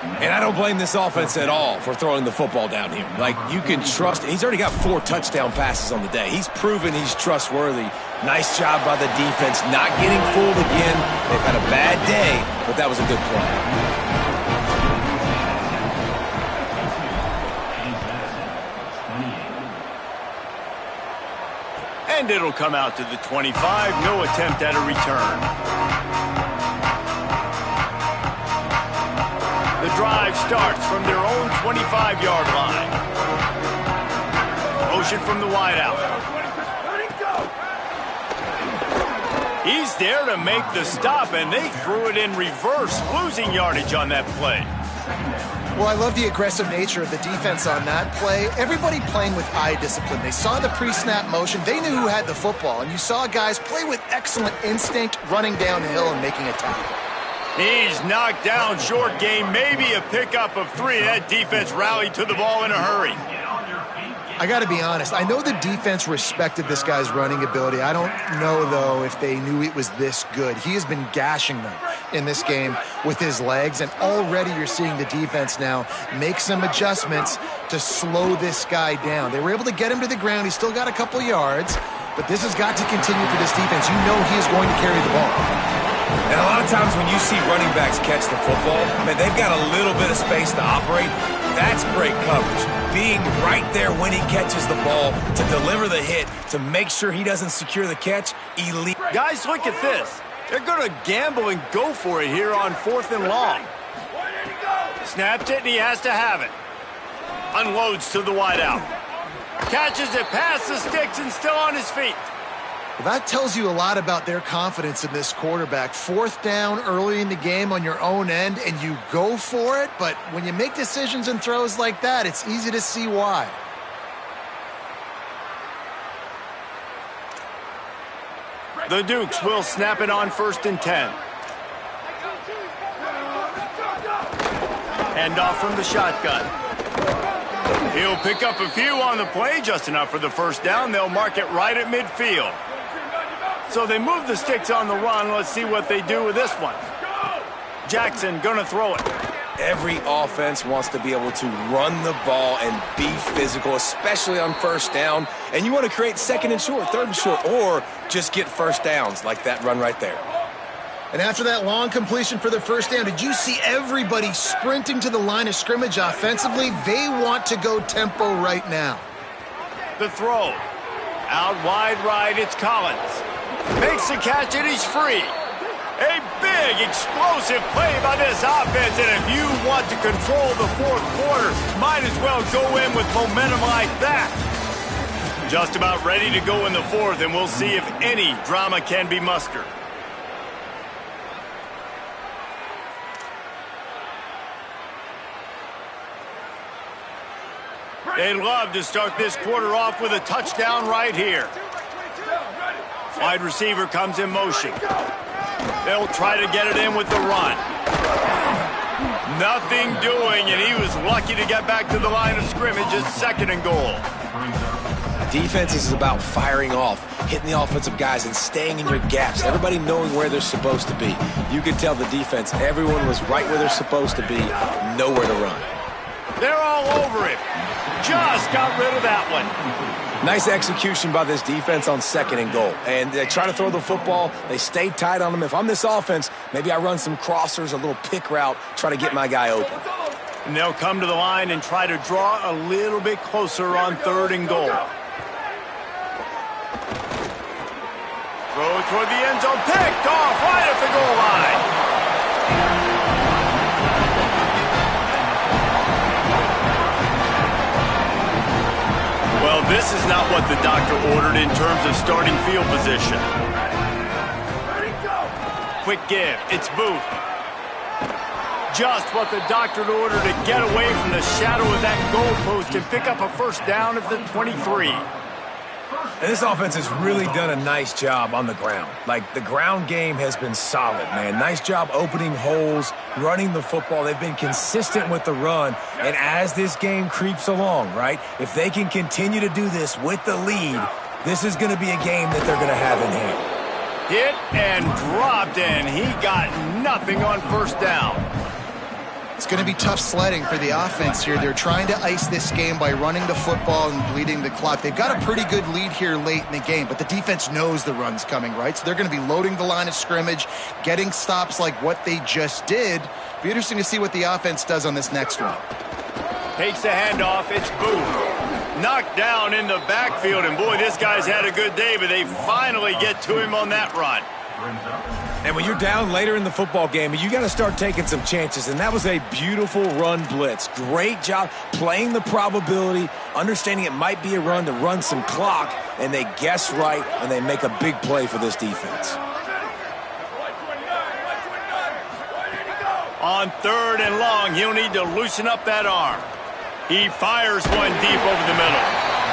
And I don't blame this offense at all for throwing the football down here. Like, you can trust. He's already got 4 touchdown passes on the day. He's proven he's trustworthy. Nice job by the defense, not getting fooled again. They've had a bad day, but that was a good play. And it'll come out to the 25. No attempt at a return. The drive starts from their own 25-yard line. Motion from the wideout. He's there to make the stop, and they threw it in reverse, losing yardage on that play. Well, I love the aggressive nature of the defense on that play. Everybody playing with eye discipline. They saw the pre-snap motion. They knew who had the football. And you saw guys play with excellent instinct, running downhill and making a tackle. He's knocked down short game, maybe a pickup of 3. That defense rallied to the ball in a hurry. I got to be honest. I know the defense respected this guy's running ability. I don't know, though, if they knew it was this good. He has been gashing them in this game with his legs, and already you're seeing the defense now make some adjustments to slow this guy down. They were able to get him to the ground. He's still got a couple yards, but this has got to continue for this defense. You know he is going to carry the ball. And a lot of times when you see running backs catch the football, man, they've got a little bit of space to operate. That's great coverage. Being right there when he catches the ball to deliver the hit, to make sure he doesn't secure the catch, elite. Guys, look at this. They're going to gamble and go for it here on 4th and long. Snaps it, and he has to have it. Unloads to the wideout. Catches it past the sticks and still on his feet. Well, that tells you a lot about their confidence in this quarterback. 4th down early in the game on your own end, and you go for it. But when you make decisions and throws like that, it's easy to see why. The Dukes will snap it on 1st and 10. Hand off from the shotgun. He'll pick up a few on the play, just enough for the first down. They'll mark it right at midfield. So they move the sticks on the run. Let's see what they do with this one. Jackson gonna throw it. Every offense wants to be able to run the ball and be physical, especially on 1st down. And you want to create 2nd and short, 3rd and short, or just get first downs like that run right there. And after that long completion for the first down, did you see everybody sprinting to the line of scrimmage offensively? They want to go tempo right now. The throw. Out wide right, it's Collins. Makes the catch and he's free. A big, explosive play by this offense, and if you want to control the 4th quarter, might as well go in with momentum like that. Just about ready to go in the 4th, and we'll see if any drama can be mustered. They'd love to start this quarter off with a touchdown right here. Wide receiver comes in motion. They'll try to get it in with the run. Nothing doing, and he was lucky to get back to the line of scrimmage. It's 2nd and goal. Defense is about firing off, hitting the offensive guys, and staying in your gaps. Everybody knowing where they're supposed to be. You could tell the defense, everyone was right where they're supposed to be, nowhere to run. They're all over it. Just got rid of that one. Nice execution by this defense on 2nd and goal. And they try to throw the football. They stayed tight on them. If I'm this offense, maybe I run some crossers, a little pick route, try to get my guy open. And they'll come to the line and try to draw a little bit closer on 3rd and goal. Throw toward the end zone, picked off right at the goal line. Well, this is not what the doctor ordered in terms of starting field position. Ready, go! Quick give. It's Booth. Just what the doctor ordered to get away from the shadow of that goalpost and pick up a first down at the 23. And this offense has really done a nice job on the ground. Like, the ground game has been solid, man. Nice job opening holes, running the football. They've been consistent with the run. And as this game creeps along, right, if they can continue to do this with the lead, this is going to be a game that they're going to have in hand. Hit and dropped, and he got nothing on first down. It's going to be tough sledding for the offense here. They're trying to ice this game by running the football and bleeding the clock. They've got a pretty good lead here late in the game, but the defense knows the run's coming, right? So they're going to be loading the line of scrimmage, getting stops like what they just did. Be interesting to see what the offense does on this next one. Takes the handoff. It's Booth. Knocked down in the backfield, and boy, this guy's had a good day, but they finally get to him on that run. And when you're down later in the football game, you got to start taking some chances, and that was a beautiful run blitz. Great job playing the probability, understanding it might be a run to run some clock, and they guess right, and they make a big play for this defense. On third and long, he'll need to loosen up that arm. He fires one deep over the middle.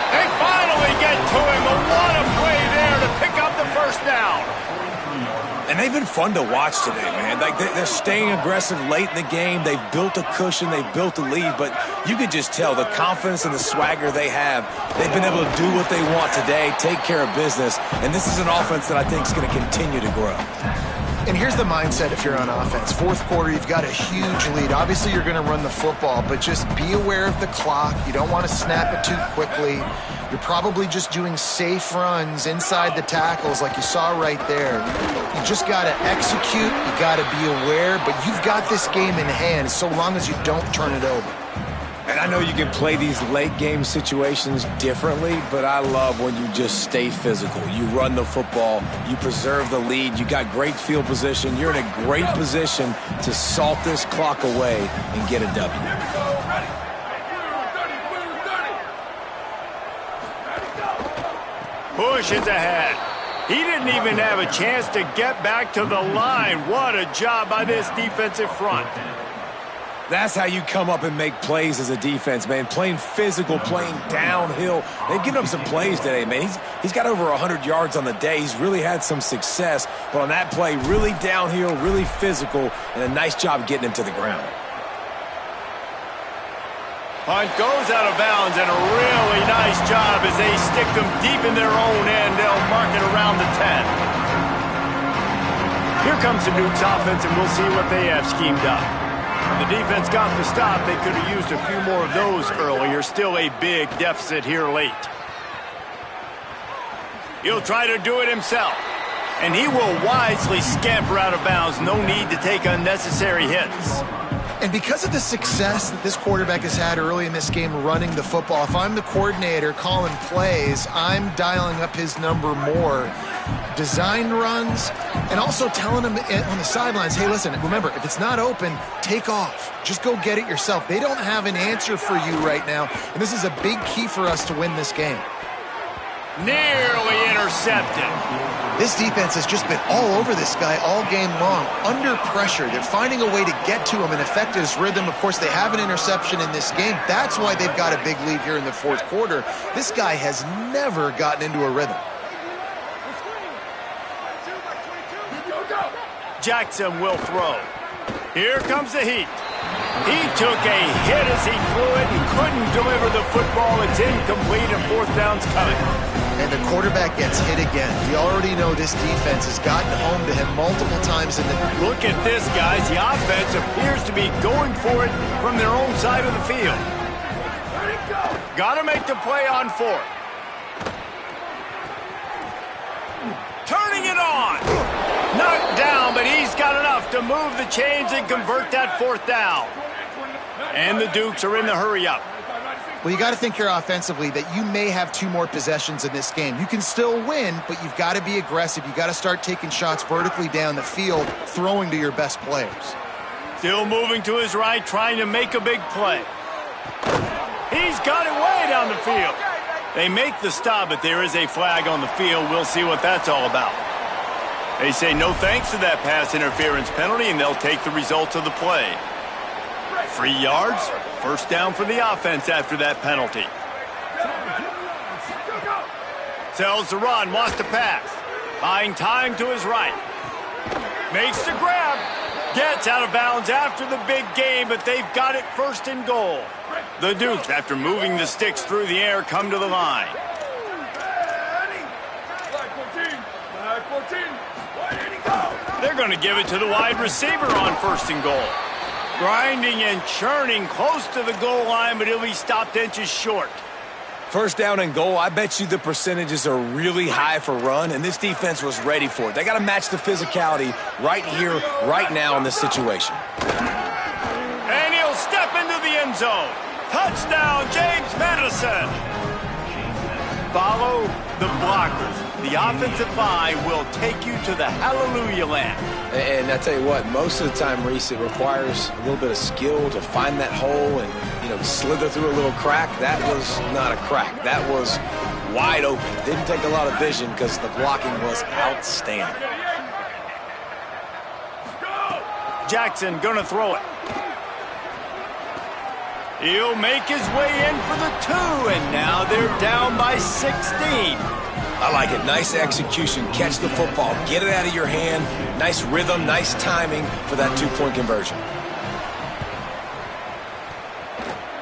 They finally get to him, but what a play there to pick up the first down. And they've been fun to watch today, man. Like, they're staying aggressive late in the game. They've built a cushion. They've built a lead. But you can just tell the confidence and the swagger they have. They've been able to do what they want today, take care of business. And this is an offense that I think is going to continue to grow. And here's the mindset if you're on offense. Fourth quarter, you've got a huge lead. Obviously, you're going to run the football, but just be aware of the clock. You don't want to snap it too quickly. You're probably just doing safe runs inside the tackles like you saw right there. You just got to execute. You got to be aware, but you've got this game in hand so long as you don't turn it over. And I know you can play these late game situations differently, but I love when you just stay physical. You run the football, you preserve the lead, you got great field position, you're in a great position to salt this clock away and get a W. Push is ahead. He didn't even have a chance to get back to the line. What a job by this defensive front. That's how you come up and make plays as a defense, man. Playing physical, playing downhill. They've given up some plays today, man. He's got over 100 yards on the day. He's really had some success. But on that play, really downhill, really physical, and a nice job getting him to the ground. Punt goes out of bounds, and a really nice job as they stick them deep in their own end. They'll mark it around the 10. Here comes the Duke's offense, and we'll see what they have schemed up. When the defense got the stop, they could have used a few more of those earlier. Still a big deficit here late. He'll try to do it himself, and he will wisely scamper out of bounds. No need to take unnecessary hits. And because of the success that this quarterback has had early in this game running the football, if I'm the coordinator calling plays, I'm dialing up his number more. Design runs, and also telling him on the sidelines, hey, listen, remember, if it's not open, take off. Just go get it yourself. They don't have an answer for you right now, and this is a big key for us to win this game. Nearly intercepted. This defense has just been all over this guy all game long, under pressure. They're finding a way to get to him and affect his rhythm. Of course, they have an interception in this game. That's why they've got a big lead here in the fourth quarter. This guy has never gotten into a rhythm. Jackson will throw. Here comes the heat. He took a hit as he threw it and couldn't deliver the football. It's incomplete and fourth down's coming. And the quarterback gets hit again. We already know this defense has gotten home to him multiple times in the... Look at this, guys. The offense appears to be going for it from their own side of the field. Got to make the play on fourth. Turning it on. Knocked down, but he's got enough to move the chains and convert that fourth down. And the Dukes are in the hurry-up. Well, you got to think here offensively that you may have two more possessions in this game. You can still win, but you've got to be aggressive. You've got to start taking shots vertically down the field, throwing to your best players. Still moving to his right, trying to make a big play. He's got it way down the field. They make the stop, but there is a flag on the field. We'll see what that's all about. They say no thanks to that pass interference penalty, and they'll take the results of the play. 3 yards, first down for the offense after that penalty. Tells the run, wants to pass. Buying time to his right. Makes the grab. Gets out of bounds after the big game, but they've got it first and goal. The Dukes, after moving the sticks through the air, come to the line. They're going to give it to the wide receiver on first and goal. Grinding and churning close to the goal line, but he'll be stopped inches short. First down and goal, I bet you the percentages are really high for run, and this defense was ready for it. They got to match the physicality right here, right now in this situation. And he'll step into the end zone. Touchdown, James Madison. Follow the blockers. The offensive line will take you to the hallelujah land. And I tell you what, most of the time, Reese, it requires a little bit of skill to find that hole and, slither through a little crack. That was not a crack. That was wide open. Didn't take a lot of vision because the blocking was outstanding. Jackson gonna throw it. He'll make his way in for the 2, and now they're down by 16. I like it. Nice execution. Catch the football. Get it out of your hand. Nice rhythm, nice timing for that 2-point conversion.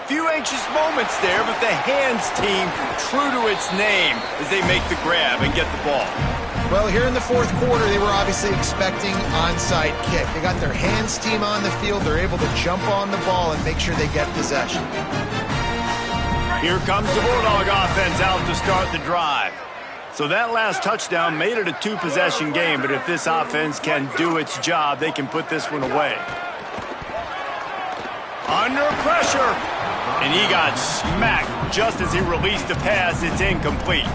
Few anxious moments there, but the hands team true to its name as they make the grab and get the ball. Well, here in the fourth quarter, they were obviously expecting onside kick. They got their hands team on the field. They're able to jump on the ball and make sure they get possession. Here comes the Bulldog offense out to start the drive. So that last touchdown made it a 2-possession game, but if this offense can do its job, they can put this one away. Under pressure, and he got smacked just as he released the pass. It's incomplete.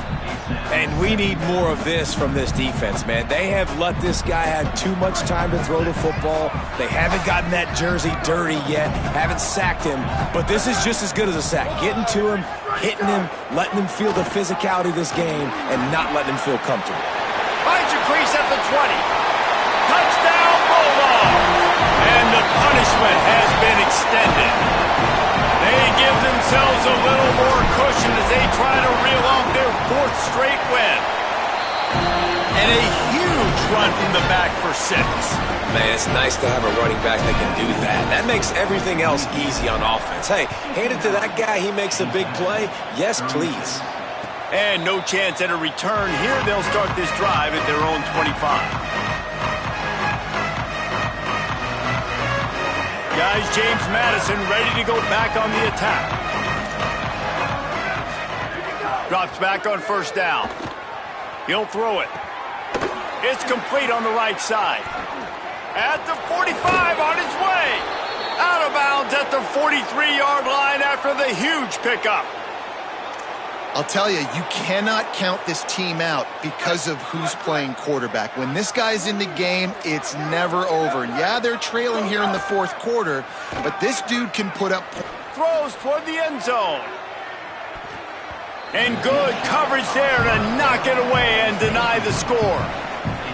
And we need more of this from this defense, man. They have let this guy have too much time to throw the football. They haven't gotten that jersey dirty yet, haven't sacked him, but this is just as good as a sack. Getting to him, hitting him, letting him feel the physicality of this game, and not letting him feel comfortable. Finds a crease at the 20. Touchdown, Bulldog! And the punishment has been extended. They give themselves a little more cushion as they try to reel off their 4th straight win. And a huge run from the back for 6. Man, it's nice to have a running back that can do that. That makes everything else easy on offense. Hey, hand it to that guy. He makes a big play. Yes, please. And no chance at a return here. They'll start this drive at their own 25. Guys, James Madison ready to go back on the attack. Drops back on first down. He'll throw it. It's complete on the right side. At the 45 on his way. Out of bounds at the 43-yard line after the huge pickup. I'll tell you, you cannot count this team out because of who's playing quarterback. When this guy's in the game, it's never over. And yeah, they're trailing here in the fourth quarter, but this dude can put up... Throws toward the end zone. And good coverage there to knock it away and deny the score.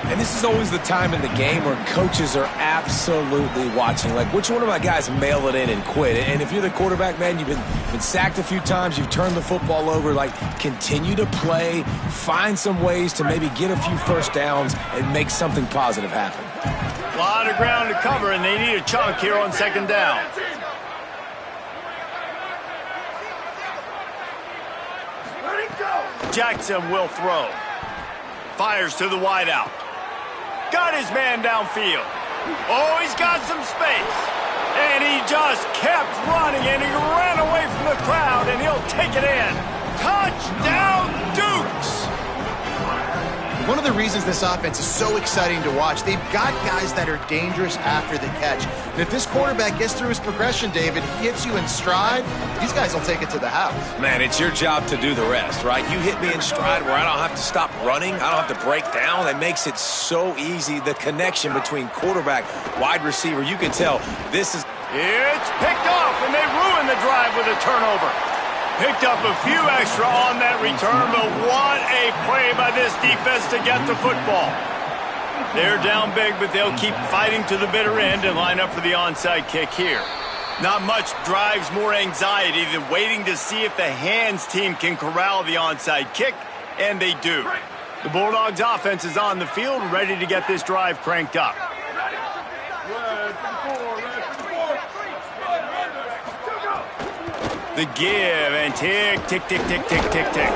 And this is always the time in the game where coaches are absolutely watching. Like, which one of my guys mail it in and quit? And if you're the quarterback, man, you've been sacked a few times, you've turned the football over, like, continue to play, find some ways to maybe get a few first downs and make something positive happen. A lot of ground to cover, and they need a chunk here on second down. Jackson will throw. Fires to the wideout. Got his man downfield. Oh, he's got some space. And he just kept running, and he ran away from the crowd, and he'll take it in. Touchdown, Dukes! One of the reasons this offense is so exciting to watch, they've got guys that are dangerous after the catch. And if this quarterback gets through his progression, David, hits you in stride, these guys will take it to the house. Man, it's your job to do the rest, right? You hit me in stride where I don't have to stop running. I don't have to break down. That makes it so easy. The connection between quarterback, wide receiver, you can tell this is... It's picked off, and they ruin the drive with a turnover. Picked up a few extra on that return, but what a play by this defense to get the football. They're down big, but they'll keep fighting to the bitter end and line up for the onside kick here. Not much drives more anxiety than waiting to see if the hands team can corral the onside kick, and they do. The Bulldogs offense is on the field, ready to get this drive cranked up. The give and tick, tick, tick, tick, tick, tick, tick.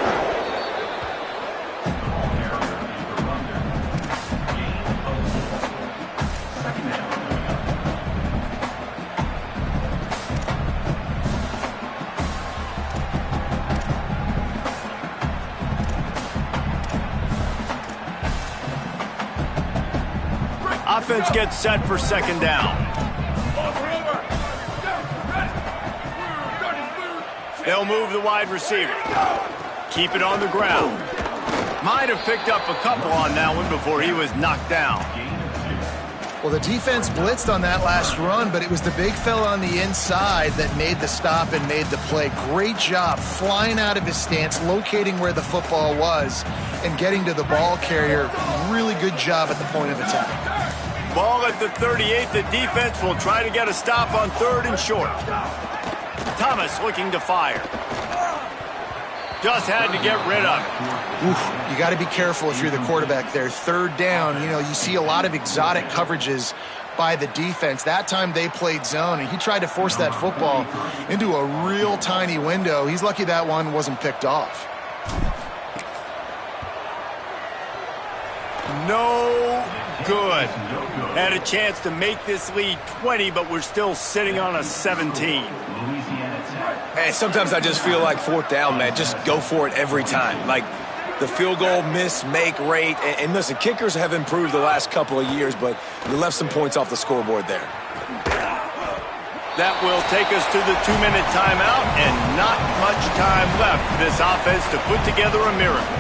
Offense gets set for second down. They'll move the wide receiver. Keep it on the ground. Might have picked up a couple on that one before he was knocked down. Well, the defense blitzed on that last run, but it was the big fella on the inside that made the stop and made the play. Great job flying out of his stance, locating where the football was, and getting to the ball carrier. Really good job at the point of attack. Ball at the 38. The defense will try to get a stop on 3rd and short. Thomas looking to fire. Just had to get rid of it. Oof, you got to be careful if you're the quarterback there. 3rd down, you see a lot of exotic coverages by the defense. That time they played zone, and he tried to force that football into a real tiny window. He's lucky that one wasn't picked off. No good. Had a chance to make this lead 20, but we're still sitting on a 17. Hey, sometimes I just feel like 4th down, man. Just go for it every time. Like the field goal miss-make rate. And listen, kickers have improved the last couple of years, but you left some points off the scoreboard there. That will take us to the 2-minute timeout, and not much time left for this offense to put together a miracle.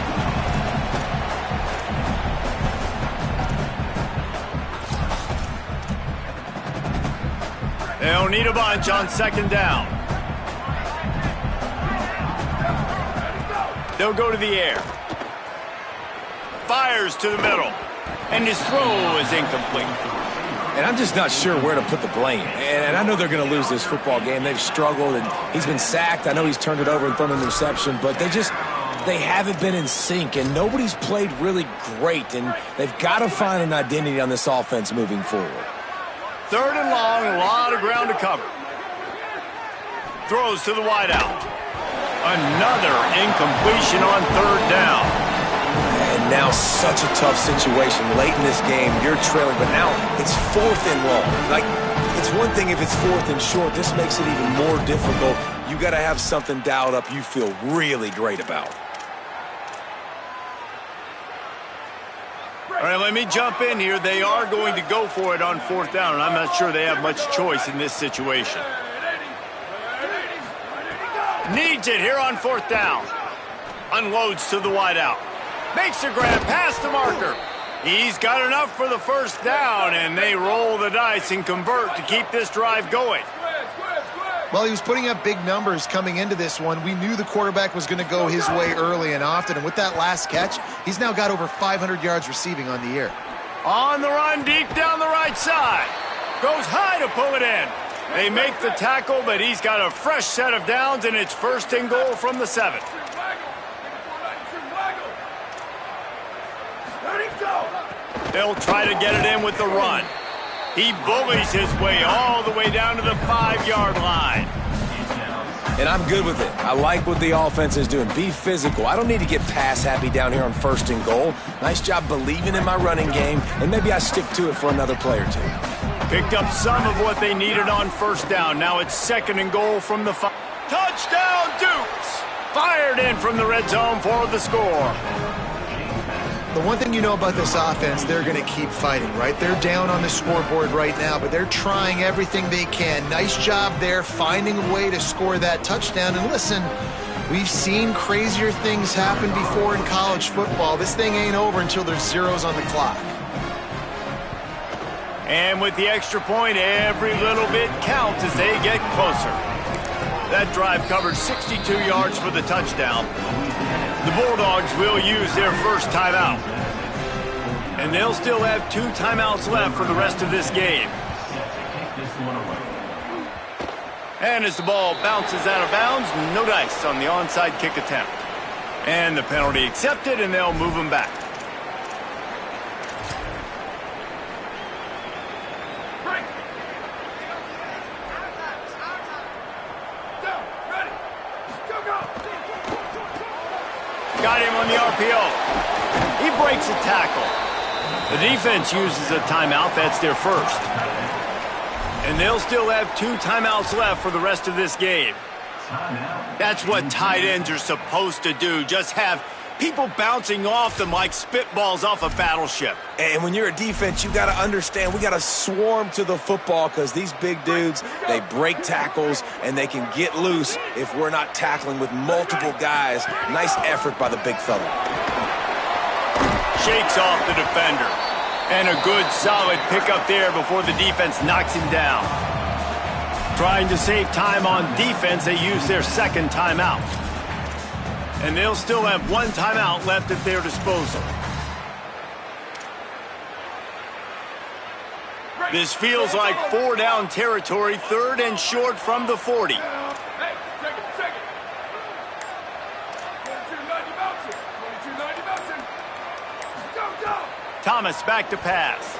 They'll need a bunch on 2nd down. They'll go to the air. Fires to the middle. And his throw is incomplete. And I'm just not sure where to put the blame. And I know they're going to lose this football game. They've struggled, and he's been sacked. I know he's turned it over and thrown an interception, but they haven't been in sync, and nobody's played really great, and they've got to find an identity on this offense moving forward. 3rd and long, a lot of ground to cover. Throws to the wideout. Another incompletion on 3rd down. And now such a tough situation. Late in this game, you're trailing, but now it's 4th and long. Like, it's one thing if it's 4th and short. This makes it even more difficult. You got to have something dialed up you feel really great about. All right, let me jump in here. They are going to go for it on 4th down, and I'm not sure they have much choice in this situation. Needs it here on 4th down. Unloads to the wideout. Makes a grab past the marker. He's got enough for the 1st down, and they roll the dice and convert to keep this drive going. Well, he was putting up big numbers coming into this one. We knew the quarterback was going to go his way early and often, and with that last catch, he's now got over 500 yards receiving on the year. On the run, deep down the right side. Goes high to pull it in. They make the tackle, but he's got a fresh set of downs, and it's 1st and goal from the 7. They'll try to get it in with the run. He bullies his way all the way down to the 5-yard line. And I'm good with it. I like what the offense is doing. Be physical. I don't need to get pass happy down here on 1st and goal. Nice job believing in my running game, and maybe I stick to it for another play or two. Picked up some of what they needed on 1st down. Now it's 2nd and goal from the 5. Touchdown, Dukes! Fired in from the red zone for the score. The one thing you know about this offense, they're going to keep fighting, right? They're down on the scoreboard right now, but they're trying everything they can. Nice job there, finding a way to score that touchdown. And listen, we've seen crazier things happen before in college football. This thing ain't over until there's zeros on the clock. And with the extra point, every little bit counts as they get closer. That drive covered 62 yards for the touchdown. The Bulldogs will use their first timeout. And they'll still have 2 timeouts left for the rest of this game. And as the ball bounces out of bounds, no dice on the onside kick attempt. And the penalty accepted, and they'll move them back. Got him on the RPO. He breaks a tackle. The defense uses a timeout. That's their first. And they'll still have 2 timeouts left for the rest of this game. That's what tight ends are supposed to do. Just have people bouncing off them like spitballs off a battleship. And when you're a defense, you got to understand, we got to swarm to the football because these big dudes, they break tackles and they can get loose if we're not tackling with multiple guys. Nice effort by the big fella. Shakes off the defender. And a good, solid pickup there before the defense knocks him down. Trying to save time on defense, they use their second timeout. And they'll still have 1 timeout left at their disposal. This feels like 4-down territory, 3rd and short from the 40. Hey, check it. 22-90 mountain. 22-90 mountain. Go. Thomas back to pass.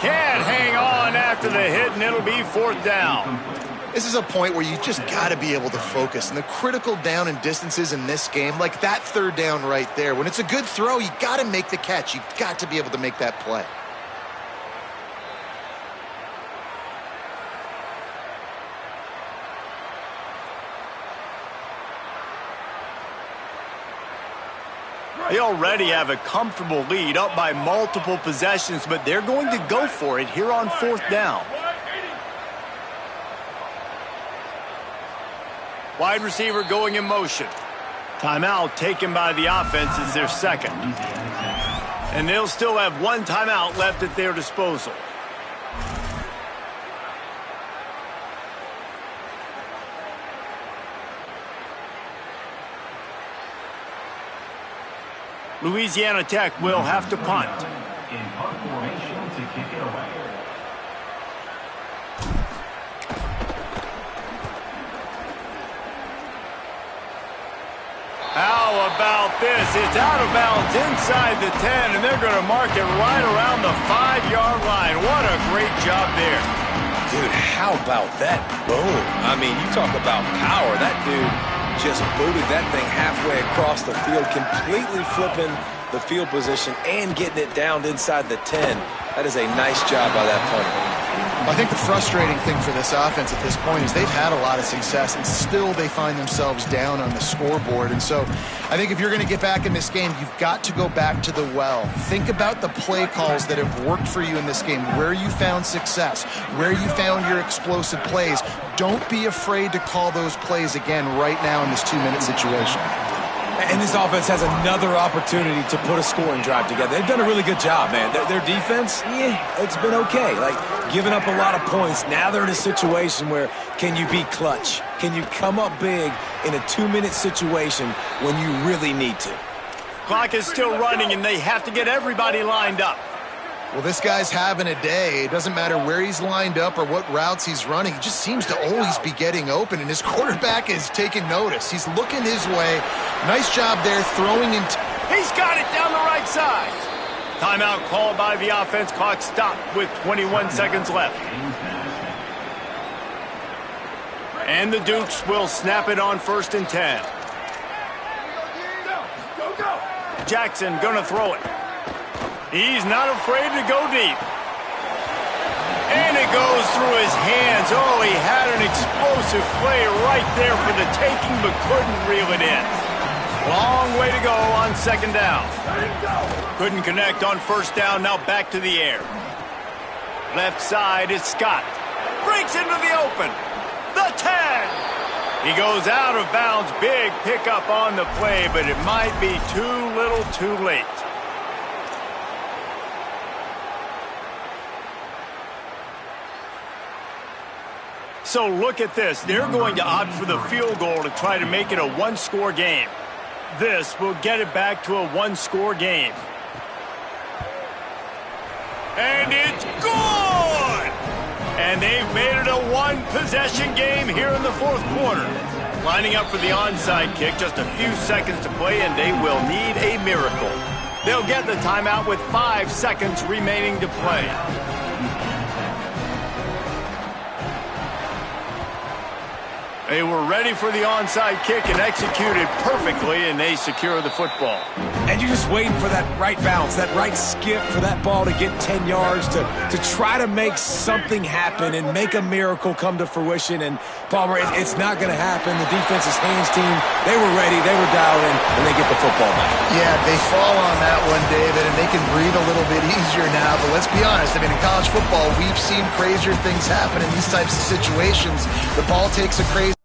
Can't hang on after the hit, and it'll be 4th down. This is a point where you just got to be able to focus. And the critical down and distances in this game, like that 3rd down right there, when it's a good throw, you got to make the catch. You got to be able to make that play. They already have a comfortable lead, up by multiple possessions, but they're going to go for it here on 4th down. Wide receiver going in motion. Timeout taken by the offense is their second. And they'll still have 1 timeout left at their disposal. Louisiana Tech will have to punt. In punt formation to kick it away. How about this? It's out of bounds inside the 10, and they're going to mark it right around the 5-yard line. What a great job there. Dude, how about that boom? I mean, you talk about power. That dude just booted that thing halfway across the field, completely flipping the field position and getting it down inside the 10. That is a nice job by that punter. I think the frustrating thing for this offense at this point is they've had a lot of success and still they find themselves down on the scoreboard. And so I think if you're going to get back in this game, you've got to go back to the well. Think about the play calls that have worked for you in this game, where you found success, where you found your explosive plays. Don't be afraid to call those plays again right now in this 2-minute situation. And this offense has another opportunity to put a scoring drive together. They've done a really good job, man. Their defense, it's been okay. Like, giving up a lot of points. Now they're in a situation where can you be clutch? Can you come up big in a 2-minute situation when you really need to? Clock is still running, and they have to get everybody lined up. Well, this guy's having a day. It doesn't matter where he's lined up or what routes he's running. He just seems to always be getting open, and his quarterback is taking notice. He's looking his way. Nice job there throwing in. He's got it down the right side. Timeout called by the offense. Clock stopped with 21 seconds left. And the Dukes will snap it on 1st and 10. Go. Jackson gonna throw it. He's not afraid to go deep. And it goes through his hands. Oh, he had an explosive play right there for the taking, but couldn't reel it in. Long way to go on 2nd down. Couldn't connect on 1st down. Now back to the air. Left side is Scott. Breaks into the open. The 10. He goes out of bounds. Big pickup on the play, but it might be too little too late. So look at this. They're going to opt for the field goal to try to make it a one-score game. This will get it back to a one-score game. And it's good! And they've made it a one-possession game here in the fourth quarter. Lining up for the onside kick, just a few seconds to play, and they will need a miracle. They'll get the timeout with 5 seconds remaining to play. They were ready for the onside kick and executed perfectly, and they secure the football. And you're just waiting for that right bounce, that right skip for that ball to get 10 yards to try to make something happen and make a miracle come to fruition. And, Palmer, it's not going to happen. The defense's hands team, they were ready, they were dialed in, and they get the football back. Yeah, they fall on that one, David, and they can breathe a little bit easier now. But let's be honest, I mean, in college football, we've seen crazier things happen in these types of situations. The ball takes a crazy